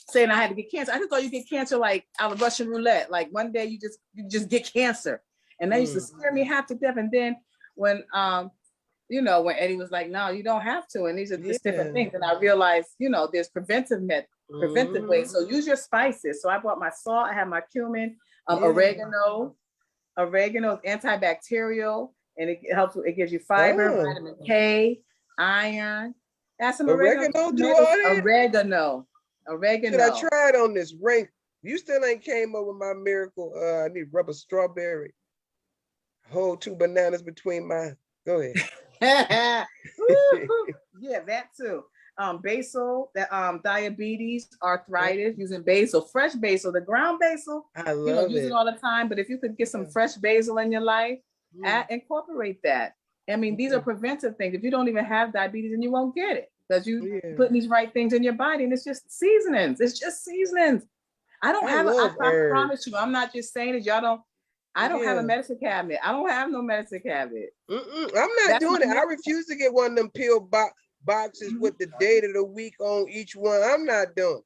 saying I had to get cancer. I just thought you get cancer like out of Russian roulette. Like one day you just get cancer. And that used to scare me half to death. And then when when Eddie was like, no, you don't have to. And these are just different things. And I realized, there's preventive ways. So use your spices. So I bought my salt, I have my cumin, oregano. Oregano is antibacterial, and it helps, it gives you fiber, vitamin K, iron. Add some oregano. Do all that? Oregano. Should I try it on this ring? You still ain't came up with my miracle. I need rubber strawberry. Hold 2 bananas between my. Go ahead. Yeah, that too. Basil, diabetes, arthritis, using basil, fresh basil, the ground basil. I love use it all the time. But if you could get some fresh basil in your life, incorporate that. I mean, these are preventive things. If you don't even have diabetes, then you won't get it, because you putting these right things in your body, and it's just seasonings. It's just seasonings. I promise you, I'm not just saying it. Y'all don't. I don't have a medicine cabinet. I don't have no medicine cabinet. I'm not doing it. I refuse to get one of them pill boxes with the date of the week on each one. I'm not doing it.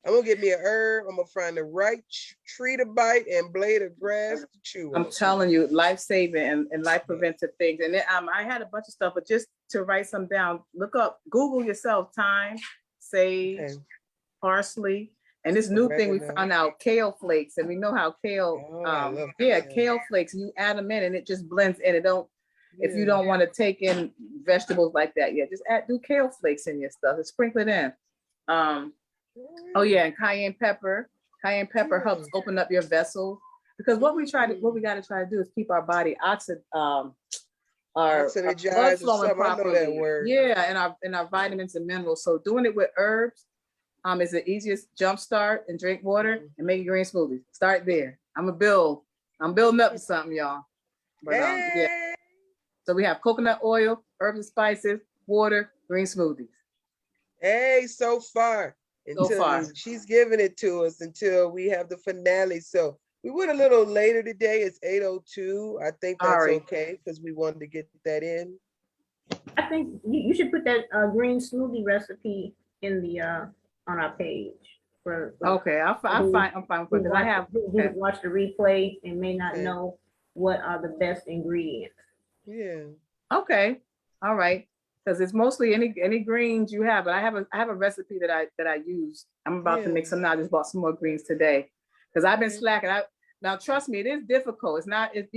I'm gonna get me a herb. I'm gonna find the right tree to bite and blade of grass to chew on. I'm telling you, life-saving and life-preventive things. And then, I had a bunch of stuff, but just to write some down, look up, Google yourself, thyme, sage, parsley. And this new thing we found out, kale flakes, and we know how kale, kale flakes, and you add them in and it just blends in. If you don't want to take in vegetables like that, just do kale flakes in your stuff and sprinkle it in. And cayenne pepper. Cayenne pepper helps open up your vessels, because what we got to try to do is keep our body our blood flowing properly. I know that word. And our vitamins and minerals. So doing it with herbs is the easiest. Jump start and drink water and make green smoothies. Start there. I'm building up to something, y'all. But so we have coconut oil, herbs and spices, water, green smoothies. Hey, so far. She's giving it to us until we have the finale. So we went a little later today. It's 8:02. I think that's okay, because we wanted to get that in. I think you should put that green smoothie recipe in the on our page. Okay, I'm fine with it. I have watch the replay and may not know what are the best ingredients. Yeah. Okay. All right. Because it's mostly any greens you have, but I have a recipe that I use. I'm about to make some now. I just bought some more greens today, because I've been slacking. Now trust me, it is difficult. It's not. It's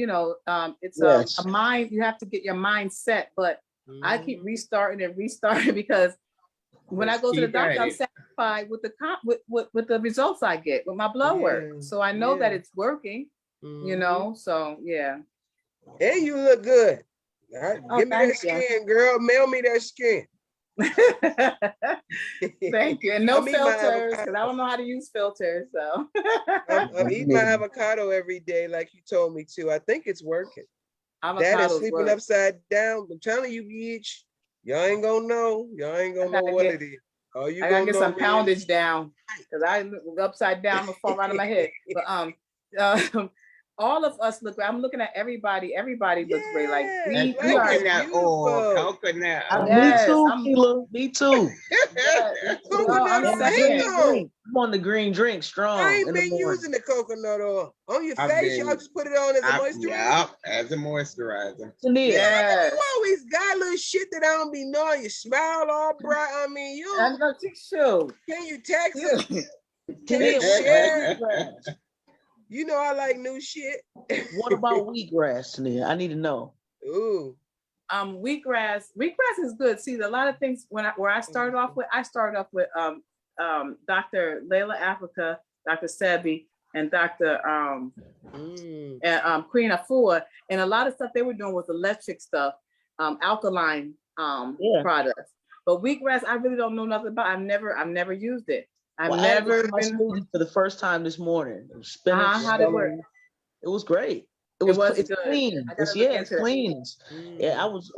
a mind. You have to get your mind set. But I keep restarting because when I go to the doctor, I'm satisfied with the results I get with my blood work. So I know that it's working. So yeah. And you look good. All right, give me that skin, girl. Mail me that skin. Thank you. And no filters, because I don't know how to use filters. So I'm eating my avocado every day, like you told me to. I think it's working. That is sleeping upside down. I'm telling you, bitch. Y'all ain't gonna know. Y'all ain't gonna know what it is. I gotta get some poundage down, because I look upside down, I'm gonna fall right on my head. But all of us look. I'm looking at everybody. Everybody looks great. Like we are coconut. Me too. I'm on the green drink strong. I ain't been using the coconut oil on your face. Y'all just put it on as a moisturizer. As a moisturizer. Yeah. You always got little shit that I don't be knowing. You smile all bright. I mean, can you text it? Can you share? You know I like new shit. What about wheatgrass, Tania? I need to know. Ooh, Wheatgrass is good. See, a lot of things where I started off with Dr. Layla Africa, Dr. Sebi, and Dr. Queen Afua, and a lot of stuff they were doing was electric stuff, alkaline products. But wheatgrass, I really don't know nothing about. I've never used it. I've never my smoothie for the first time this morning. It was spinach. How'd it work? It was great. It's good. clean. It's clean.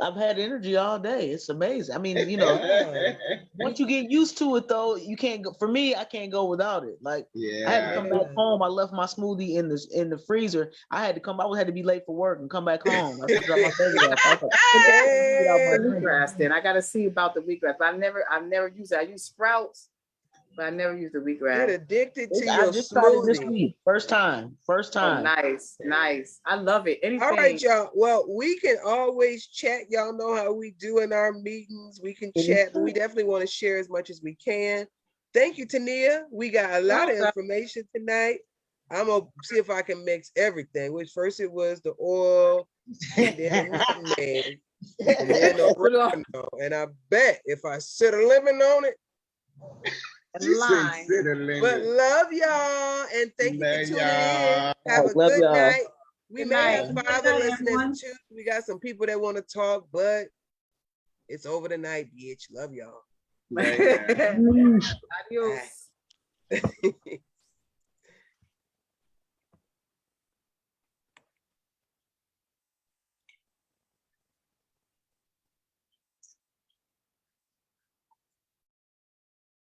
I've had energy all day. It's amazing. I mean, once you get used to it though, you can't go. For me, I can't go without it. Like I had to come back home. I left my smoothie in the freezer. I had to be late for work and come back home. I had to drop my baby off. Wheatgrass. Then I got to see about the wheatgrass. But I've never used it. I use Sprouts, but I never used the wheatgrass. Get addicted to I your just tried it this smoothie. week. First time. Oh, nice. I love it. Anything. All right, y'all. Well, we can always chat. Y'all know how we do in our meetings. We can chat, but we definitely want to share as much as we can. Thank you, Tania. We got a lot of information tonight. I'm gonna see if I can mix everything. Which first it was the oil, and then the nutmeg, and then the oregano. And I bet if I sit a lemon on it. But love y'all and thank you for tuning in. Have a good night. We may have fatherlessness too. We got some people that want to talk, but it's over tonight, bitch. Love y'all. Adios.